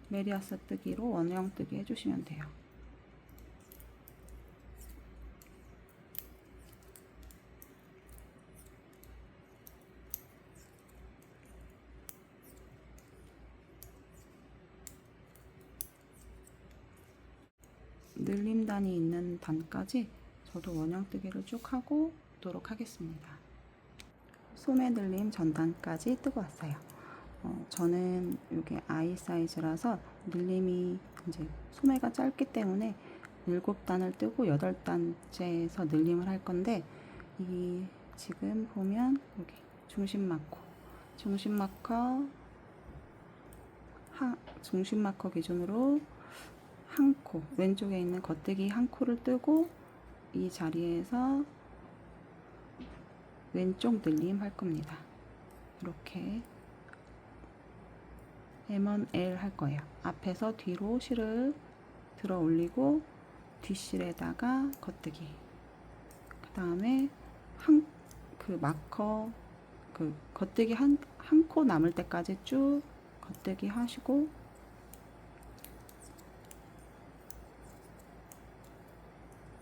메리아스 뜨기로 원형 뜨기 해주시면 돼요. 늘림단이 있는 단까지 저도 원형 뜨기를 쭉 하고 오도록 하겠습니다. 소매 늘림 전단까지 뜨고 왔어요. 저는 이게 아이 사이즈라서 늘림이 이제 소매가 짧기 때문에 7단을 뜨고 8단째에서 늘림을 할 건데 이 지금 보면 여기 중심 마커 기준으로 한 코, 왼쪽에 있는 겉뜨기 한 코를 뜨고 이 자리에서 왼쪽 늘림 할 겁니다. 이렇게 M1L 할 거예요. 앞에서 뒤로 실을 들어 올리고 뒷실에다가 겉뜨기. 그 다음에 마커 겉뜨기 한 코 남을 때까지 쭉 겉뜨기 하시고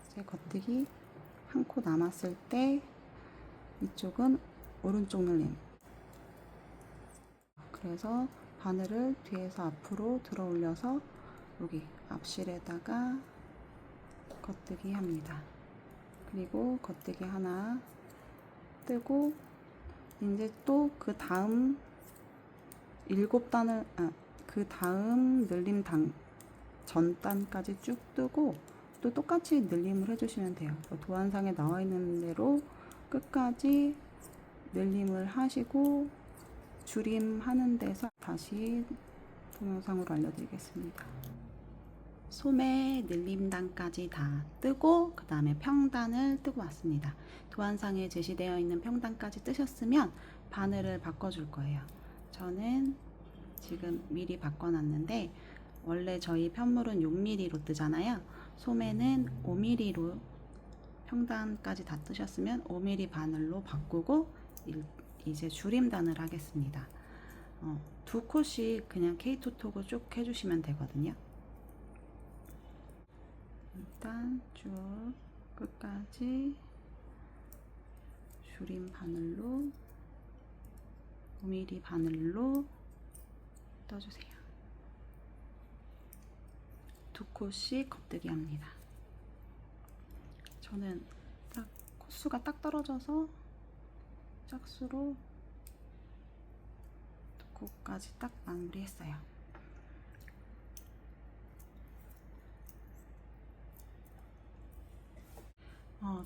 이제 겉뜨기 한 코 남았을 때 이쪽은 오른쪽 늘림. 그래서 바늘을 뒤에서 앞으로 들어 올려서 여기 앞실에다가 겉뜨기 합니다. 그리고 겉뜨기 하나 뜨고 이제 또 그 다음 7단을 그 다음 늘림 전단까지 쭉 뜨고 또 똑같이 늘림을 해주시면 돼요. 도안상에 나와 있는 대로 끝까지 늘림을 하시고 줄임하는 데서 다시 동영상으로 알려드리겠습니다. 소매 늘림단까지 다 뜨고 그 다음에 평단을 뜨고 왔습니다. 도안상에 제시되어 있는 평단까지 뜨셨으면 바늘을 바꿔줄 거예요. 저는 지금 미리 바꿔놨는데 원래 저희 편물은 6mm로 뜨잖아요. 소매는 5mm로 평단까지 다 뜨셨으면 5mm 바늘로 바꾸고 이제 줄임단을 하겠습니다. 두 코씩 그냥 K2톡을 쭉 해주시면 되거든요. 일단 쭉 끝까지 줄임 바늘로 5mm 바늘로 떠주세요. 두 코씩 겉뜨기 합니다. 저는 딱 코수가 딱 떨어져서 짝수로 두 코까지 딱 마무리했어요.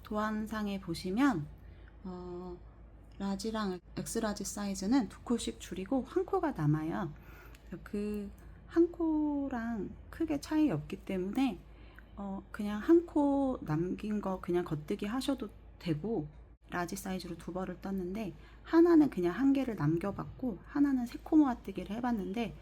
도안상에 보시면 라지랑 엑스라지 사이즈는 두 코씩 줄이고 한 코가 남아요. 그 한 코랑 크게 차이 없기 때문에 그냥 한 코 남긴 거 그냥 겉뜨기 하셔도 되고 라지 사이즈로 두 벌을 떴는데 하나는 그냥 한 개를 남겨봤고 하나는 세 코 모아뜨기를 해봤는데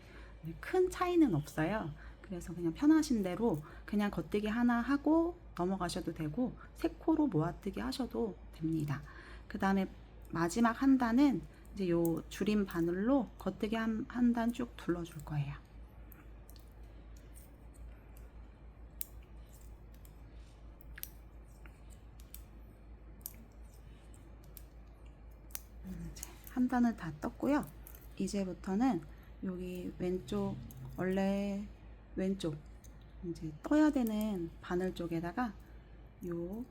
큰 차이는 없어요. 그래서 그냥 편하신 대로 그냥 겉뜨기 하나 하고 넘어가셔도 되고 세 코로 모아뜨기 하셔도 됩니다. 그 다음에 마지막 한 단은 이제 요 줄임 바늘로 겉뜨기 한 단 쭉 둘러줄 거예요. 한 단을 다 떴고요. 이제부터는 여기 왼쪽, 원래 왼쪽 이제 떠야 되는 바늘 쪽에다가 요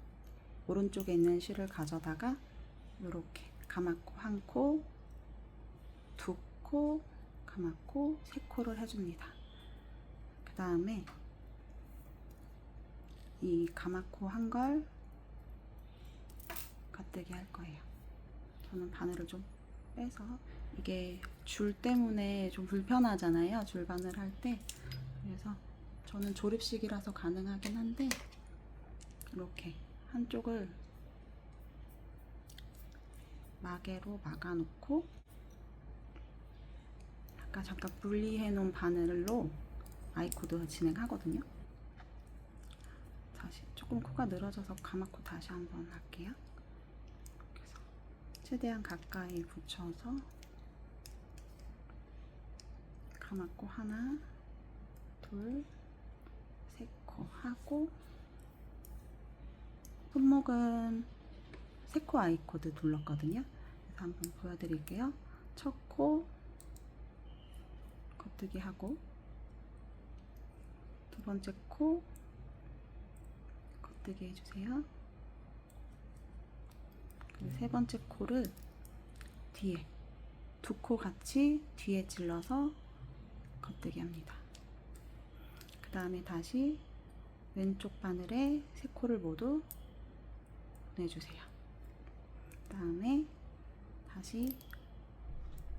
오른쪽에 있는 실을 가져다가 이렇게 감았고 한 코, 두 코, 감았고 세 코를 해줍니다. 그 다음에 이 감았고 한 걸 겉뜨기 할 거예요. 저는 바늘을 좀 빼서, 이게 줄 때문에 좀 불편하잖아요, 줄바늘 할 때. 그래서 저는 조립식이라서 가능하긴 한데 이렇게 한쪽을 마개로 막아 놓고 아까 잠깐 분리해 놓은 바늘로 아이코드 진행하거든요. 다시 조금 코가 늘어져서 감았고 다시 한번 할게요. 그래서 최대한 가까이 붙여서 감았고 하나, 둘, 세 코 하고, 손목은 세 코 아이코드 둘렀거든요. 그래서 한번 보여드릴게요. 첫 코 겉뜨기 하고, 두 번째 코 겉뜨기 해주세요. 그리고 세 번째 코를 뒤에, 두 코 같이 뒤에 찔러서 겉뜨기 합니다. 그 다음에 다시 왼쪽 바늘에 세 코를 모두 보내주세요. 그 다음에 다시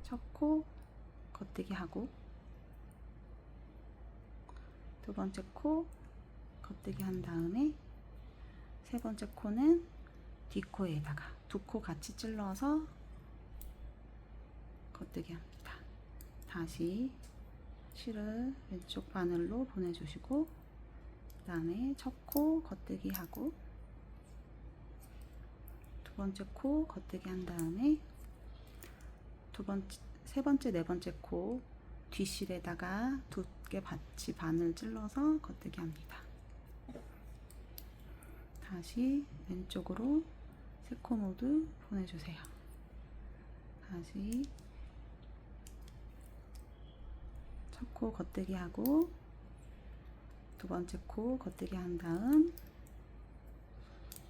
첫 코 겉뜨기 하고, 두 번째 코 겉뜨기 한 다음에 세 번째 코는 뒷코에다가 두 코 같이 찔러서 겉뜨기 합니다. 다시 실을 왼쪽 바늘로 보내주시고, 그 다음에 첫 코 겉뜨기 하고, 두 번째 코 겉뜨기 한 다음에 세 번째, 네 번째 코 뒷실에다가 두 개 같이 바늘 찔러서 겉뜨기 합니다. 다시 왼쪽으로 세 코 모두 보내주세요. 다시 첫 코 겉뜨기 하고, 두 번째 코 겉뜨기 한 다음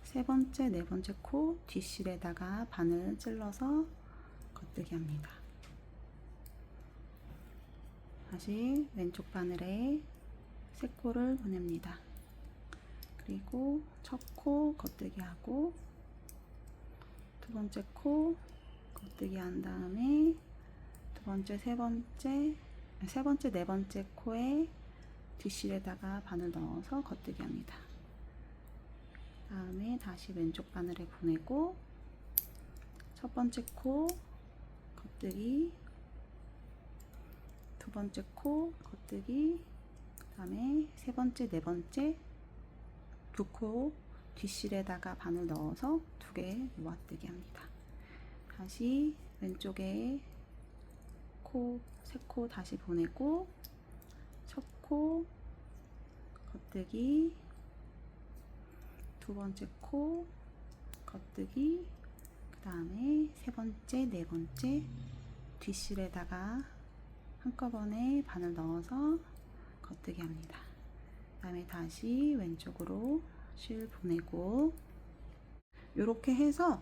세 번째, 네 번째 코 뒷실에다가 바늘 찔러서 겉뜨기 합니다. 다시 왼쪽 바늘에 세 코를 보냅니다. 그리고 첫 코 겉뜨기 하고, 두 번째 코 겉뜨기 한 다음에 두 번째, 세 번째, 네 번째 코에 뒷실에다가 바늘 넣어서 겉뜨기 합니다. 다음에 다시 왼쪽 바늘에 보내고, 첫 번째 코 겉뜨기, 두 번째 코 겉뜨기, 그 다음에 세 번째, 네 번째 두 코 뒷실에다가 바늘 넣어서 두 개 모아뜨기 합니다. 다시 왼쪽에 코, 세 코 다시 보내고, 첫 코 겉뜨기, 두 번째 코 겉뜨기, 그 다음에 세 번째, 네 번째 뒷실에다가 한꺼번에 바늘 넣어서 겉뜨기 합니다. 그 다음에 다시 왼쪽으로 실 보내고, 이렇게 해서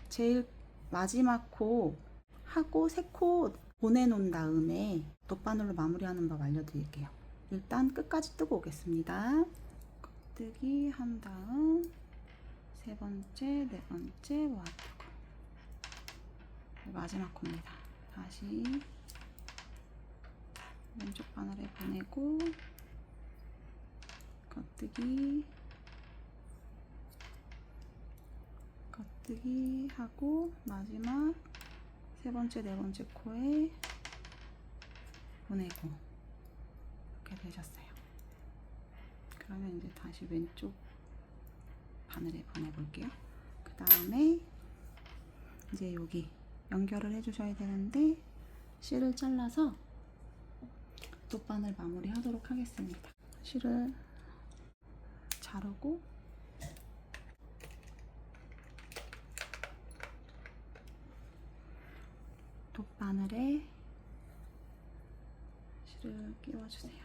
제일 마지막 코 하고 세 코 보내놓은 다음에 돗바늘로 마무리하는 법 알려드릴게요. 일단 끝까지 뜨고 오겠습니다. 겉뜨기 한 다음 세 번째, 네 번째 모아뜨고, 마지막 코입니다. 다시 왼쪽 바늘에 보내고 겉뜨기 하고, 마지막 세 번째, 네 번째 코에 보내고, 이렇게 되셨어요. 그러면 이제 다시 왼쪽 바늘에 보내볼게요. 그 다음에 이제 여기 연결을 해주셔야 되는데 실을 잘라서 돗바늘 마무리 하도록 하겠습니다. 실을 자르고 돗바늘에 실을 끼워주세요.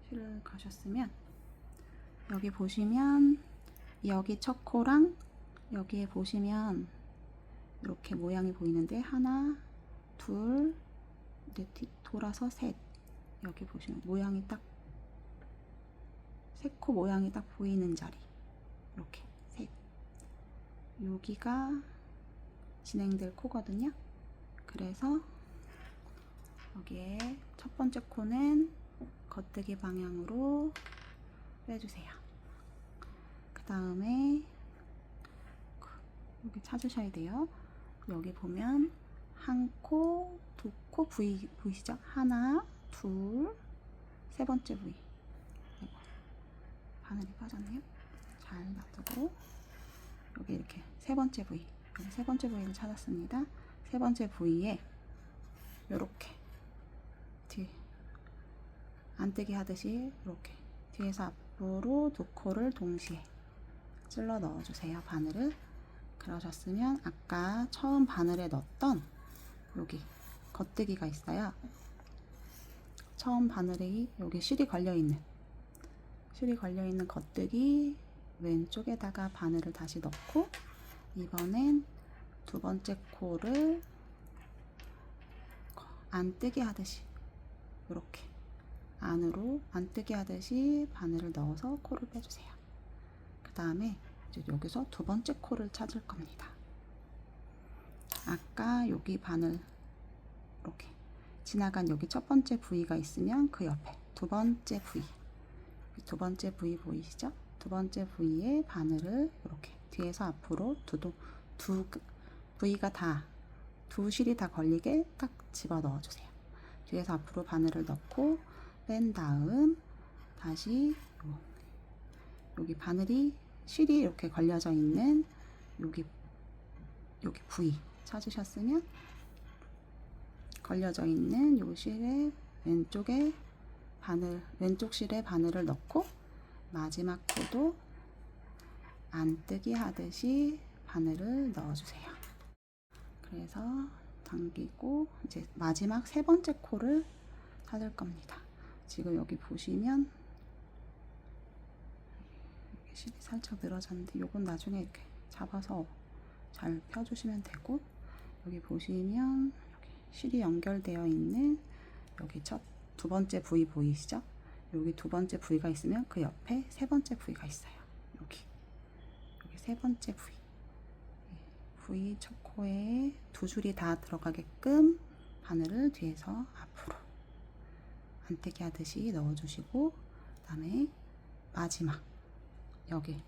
실을 가셨으면 여기 보시면 여기 첫 코랑 여기에 보시면 이렇게 모양이 보이는데 하나, 둘, 이제 돌아서 셋. 여기 보시면 모양이 딱 세 코 모양이 딱 보이는 자리. 이렇게 셋. 여기가 진행될 코거든요. 그래서 여기에 첫 번째 코는 겉뜨기 방향으로 빼주세요. 그 다음에 여기 찾으셔야 돼요. 여기 보면 한 코, 두 코 보이시죠? 하나, 둘, 세 번째 부위. 바늘이 빠졌네요. 잘 놔두고 여기 이렇게 세 번째 부위, 여기 세 번째 부위를 찾았습니다. 세 번째 부위에 이렇게 뒤 안뜨기 하듯이 이렇게 뒤에서 앞으로 두 코를 동시에 찔러 넣어주세요. 바늘을. 그러셨으면 아까 처음 바늘에 넣었던 여기 겉뜨기가 있어요. 처음 바늘이 여기 실이 걸려있는 겉뜨기 왼쪽에다가 바늘을 다시 넣고 이번엔 두 번째 코를 안뜨기 하듯이 이렇게 안으로 안뜨기 하듯이 바늘을 넣어서 코를 빼주세요. 그 다음에 여기서 두 번째 코를 찾을 겁니다. 아까 여기 바늘 이렇게 지나간 여기 첫 번째 부위가 있으면 그 옆에 두 번째 부위 보이시죠? 두 번째 부위에 바늘을 이렇게 뒤에서 앞으로 두 부위가 두 실이 다 걸리게 딱 집어 넣어 주세요. 뒤에서 앞으로 바늘을 넣고 뺀 다음 다시 여기 바늘이 실이 이렇게 걸려져 있는 여기 부위 찾으셨으면 걸려져 있는 요 실의 왼쪽 실에 바늘을 넣고 마지막 코도 안뜨기 하듯이 바늘을 넣어주세요. 그래서 당기고 이제 마지막 세 번째 코를 찾을 겁니다. 지금 여기 보시면 실이 살짝 늘어졌는데 요건 나중에 이렇게 잡아서 잘 펴주시면 되고 여기 보시면 여기 실이 연결되어 있는 여기 두 번째 부위 보이시죠? 여기 두 번째 부위가 있으면 그 옆에 세 번째 부위가 있어요. 여기 세 번째 부위 첫 코에 두 줄이 다 들어가게끔 바늘을 뒤에서 앞으로 안뜨기 하듯이 넣어주시고 그 다음에 마지막 여기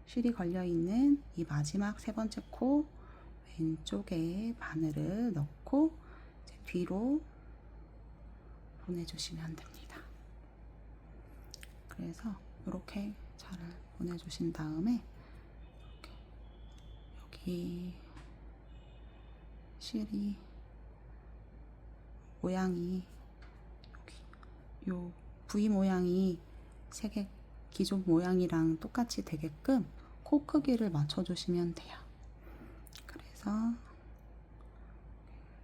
실이 걸려있는 이 마지막 세 번째 코 왼쪽에 바늘을 넣고 이제 뒤로 보내주시면 됩니다. 그래서 이렇게 잘 보내주신 다음에 여기 실이 모양이 여기 요 부위 모양이 기존 모양이랑 똑같이 되게끔 코 크기를 맞춰주시면 돼요. 그래서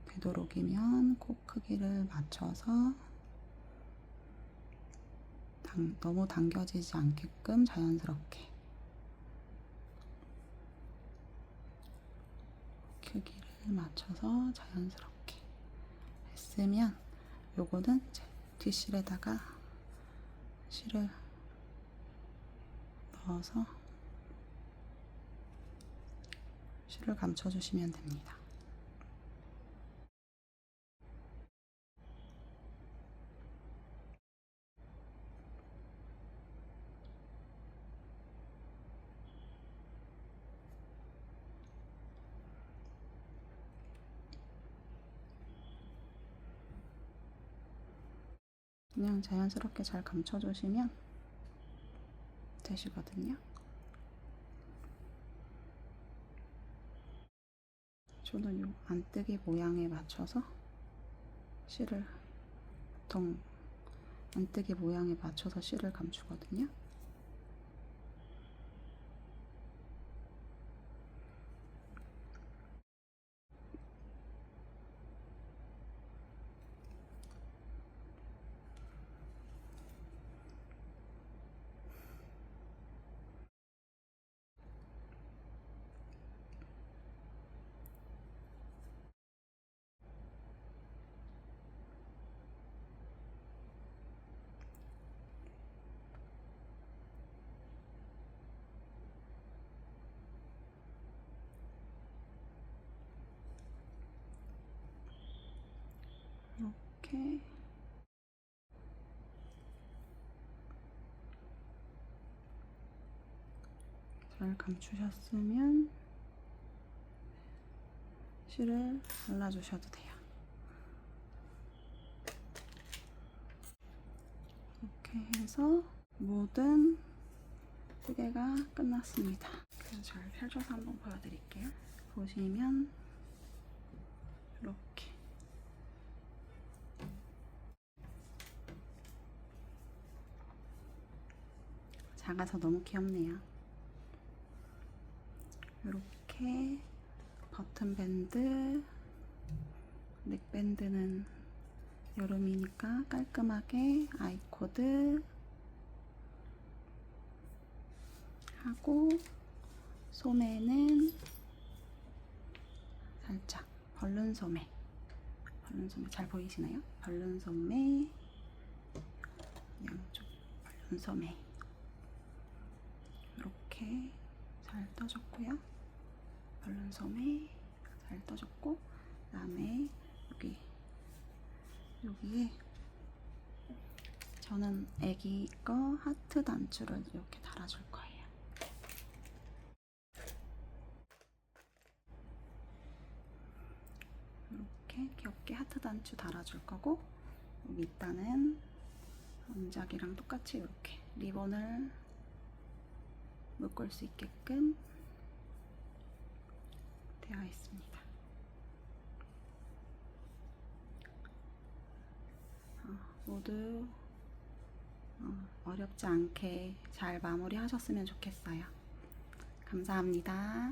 되도록이면 코 크기를 맞춰서 너무 당겨지지 않게끔 자연스럽게 크기를 맞춰서 자연스럽게 했으면 요거는 이제 뒷실에다가 실을 넣어서 실을 감춰주시면 됩니다. 그냥 자연스럽게 잘 감춰주시면 되시거든요. 저는 요 안뜨기 모양에 맞춰서 실을 보통 안뜨기 모양에 맞춰서 실을 감추거든요. 이렇게 잘 감추셨으면 실을 잘라주셔도 돼요. 이렇게 해서 모든 뜨개가 끝났습니다. 그래서 잘 펼쳐서 한번 보여드릴게요. 보시면 이렇게 작아서 너무 귀엽네요. 이렇게 버튼 밴드, 넥밴드는 여름이니까 깔끔하게 아이코드 하고, 소매는 살짝 벌룬 소매, 잘 보이시나요? 벌룬 소매, 양쪽 벌룬 소매 이렇게 잘 떠줬고요. 벌룬 소매 잘 떠줬고, 그다음에 여기에 저는 애기 거 하트 단추를 이렇게 달아줄 거예요. 이렇게 귀엽게 하트 단추 달아줄 거고, 밑단은 원작이랑 똑같이 이렇게 리본을 묶을 수 있게끔 되어 있습니다. 모두 어렵지 않게 잘 마무리하셨으면 좋겠어요. 감사합니다.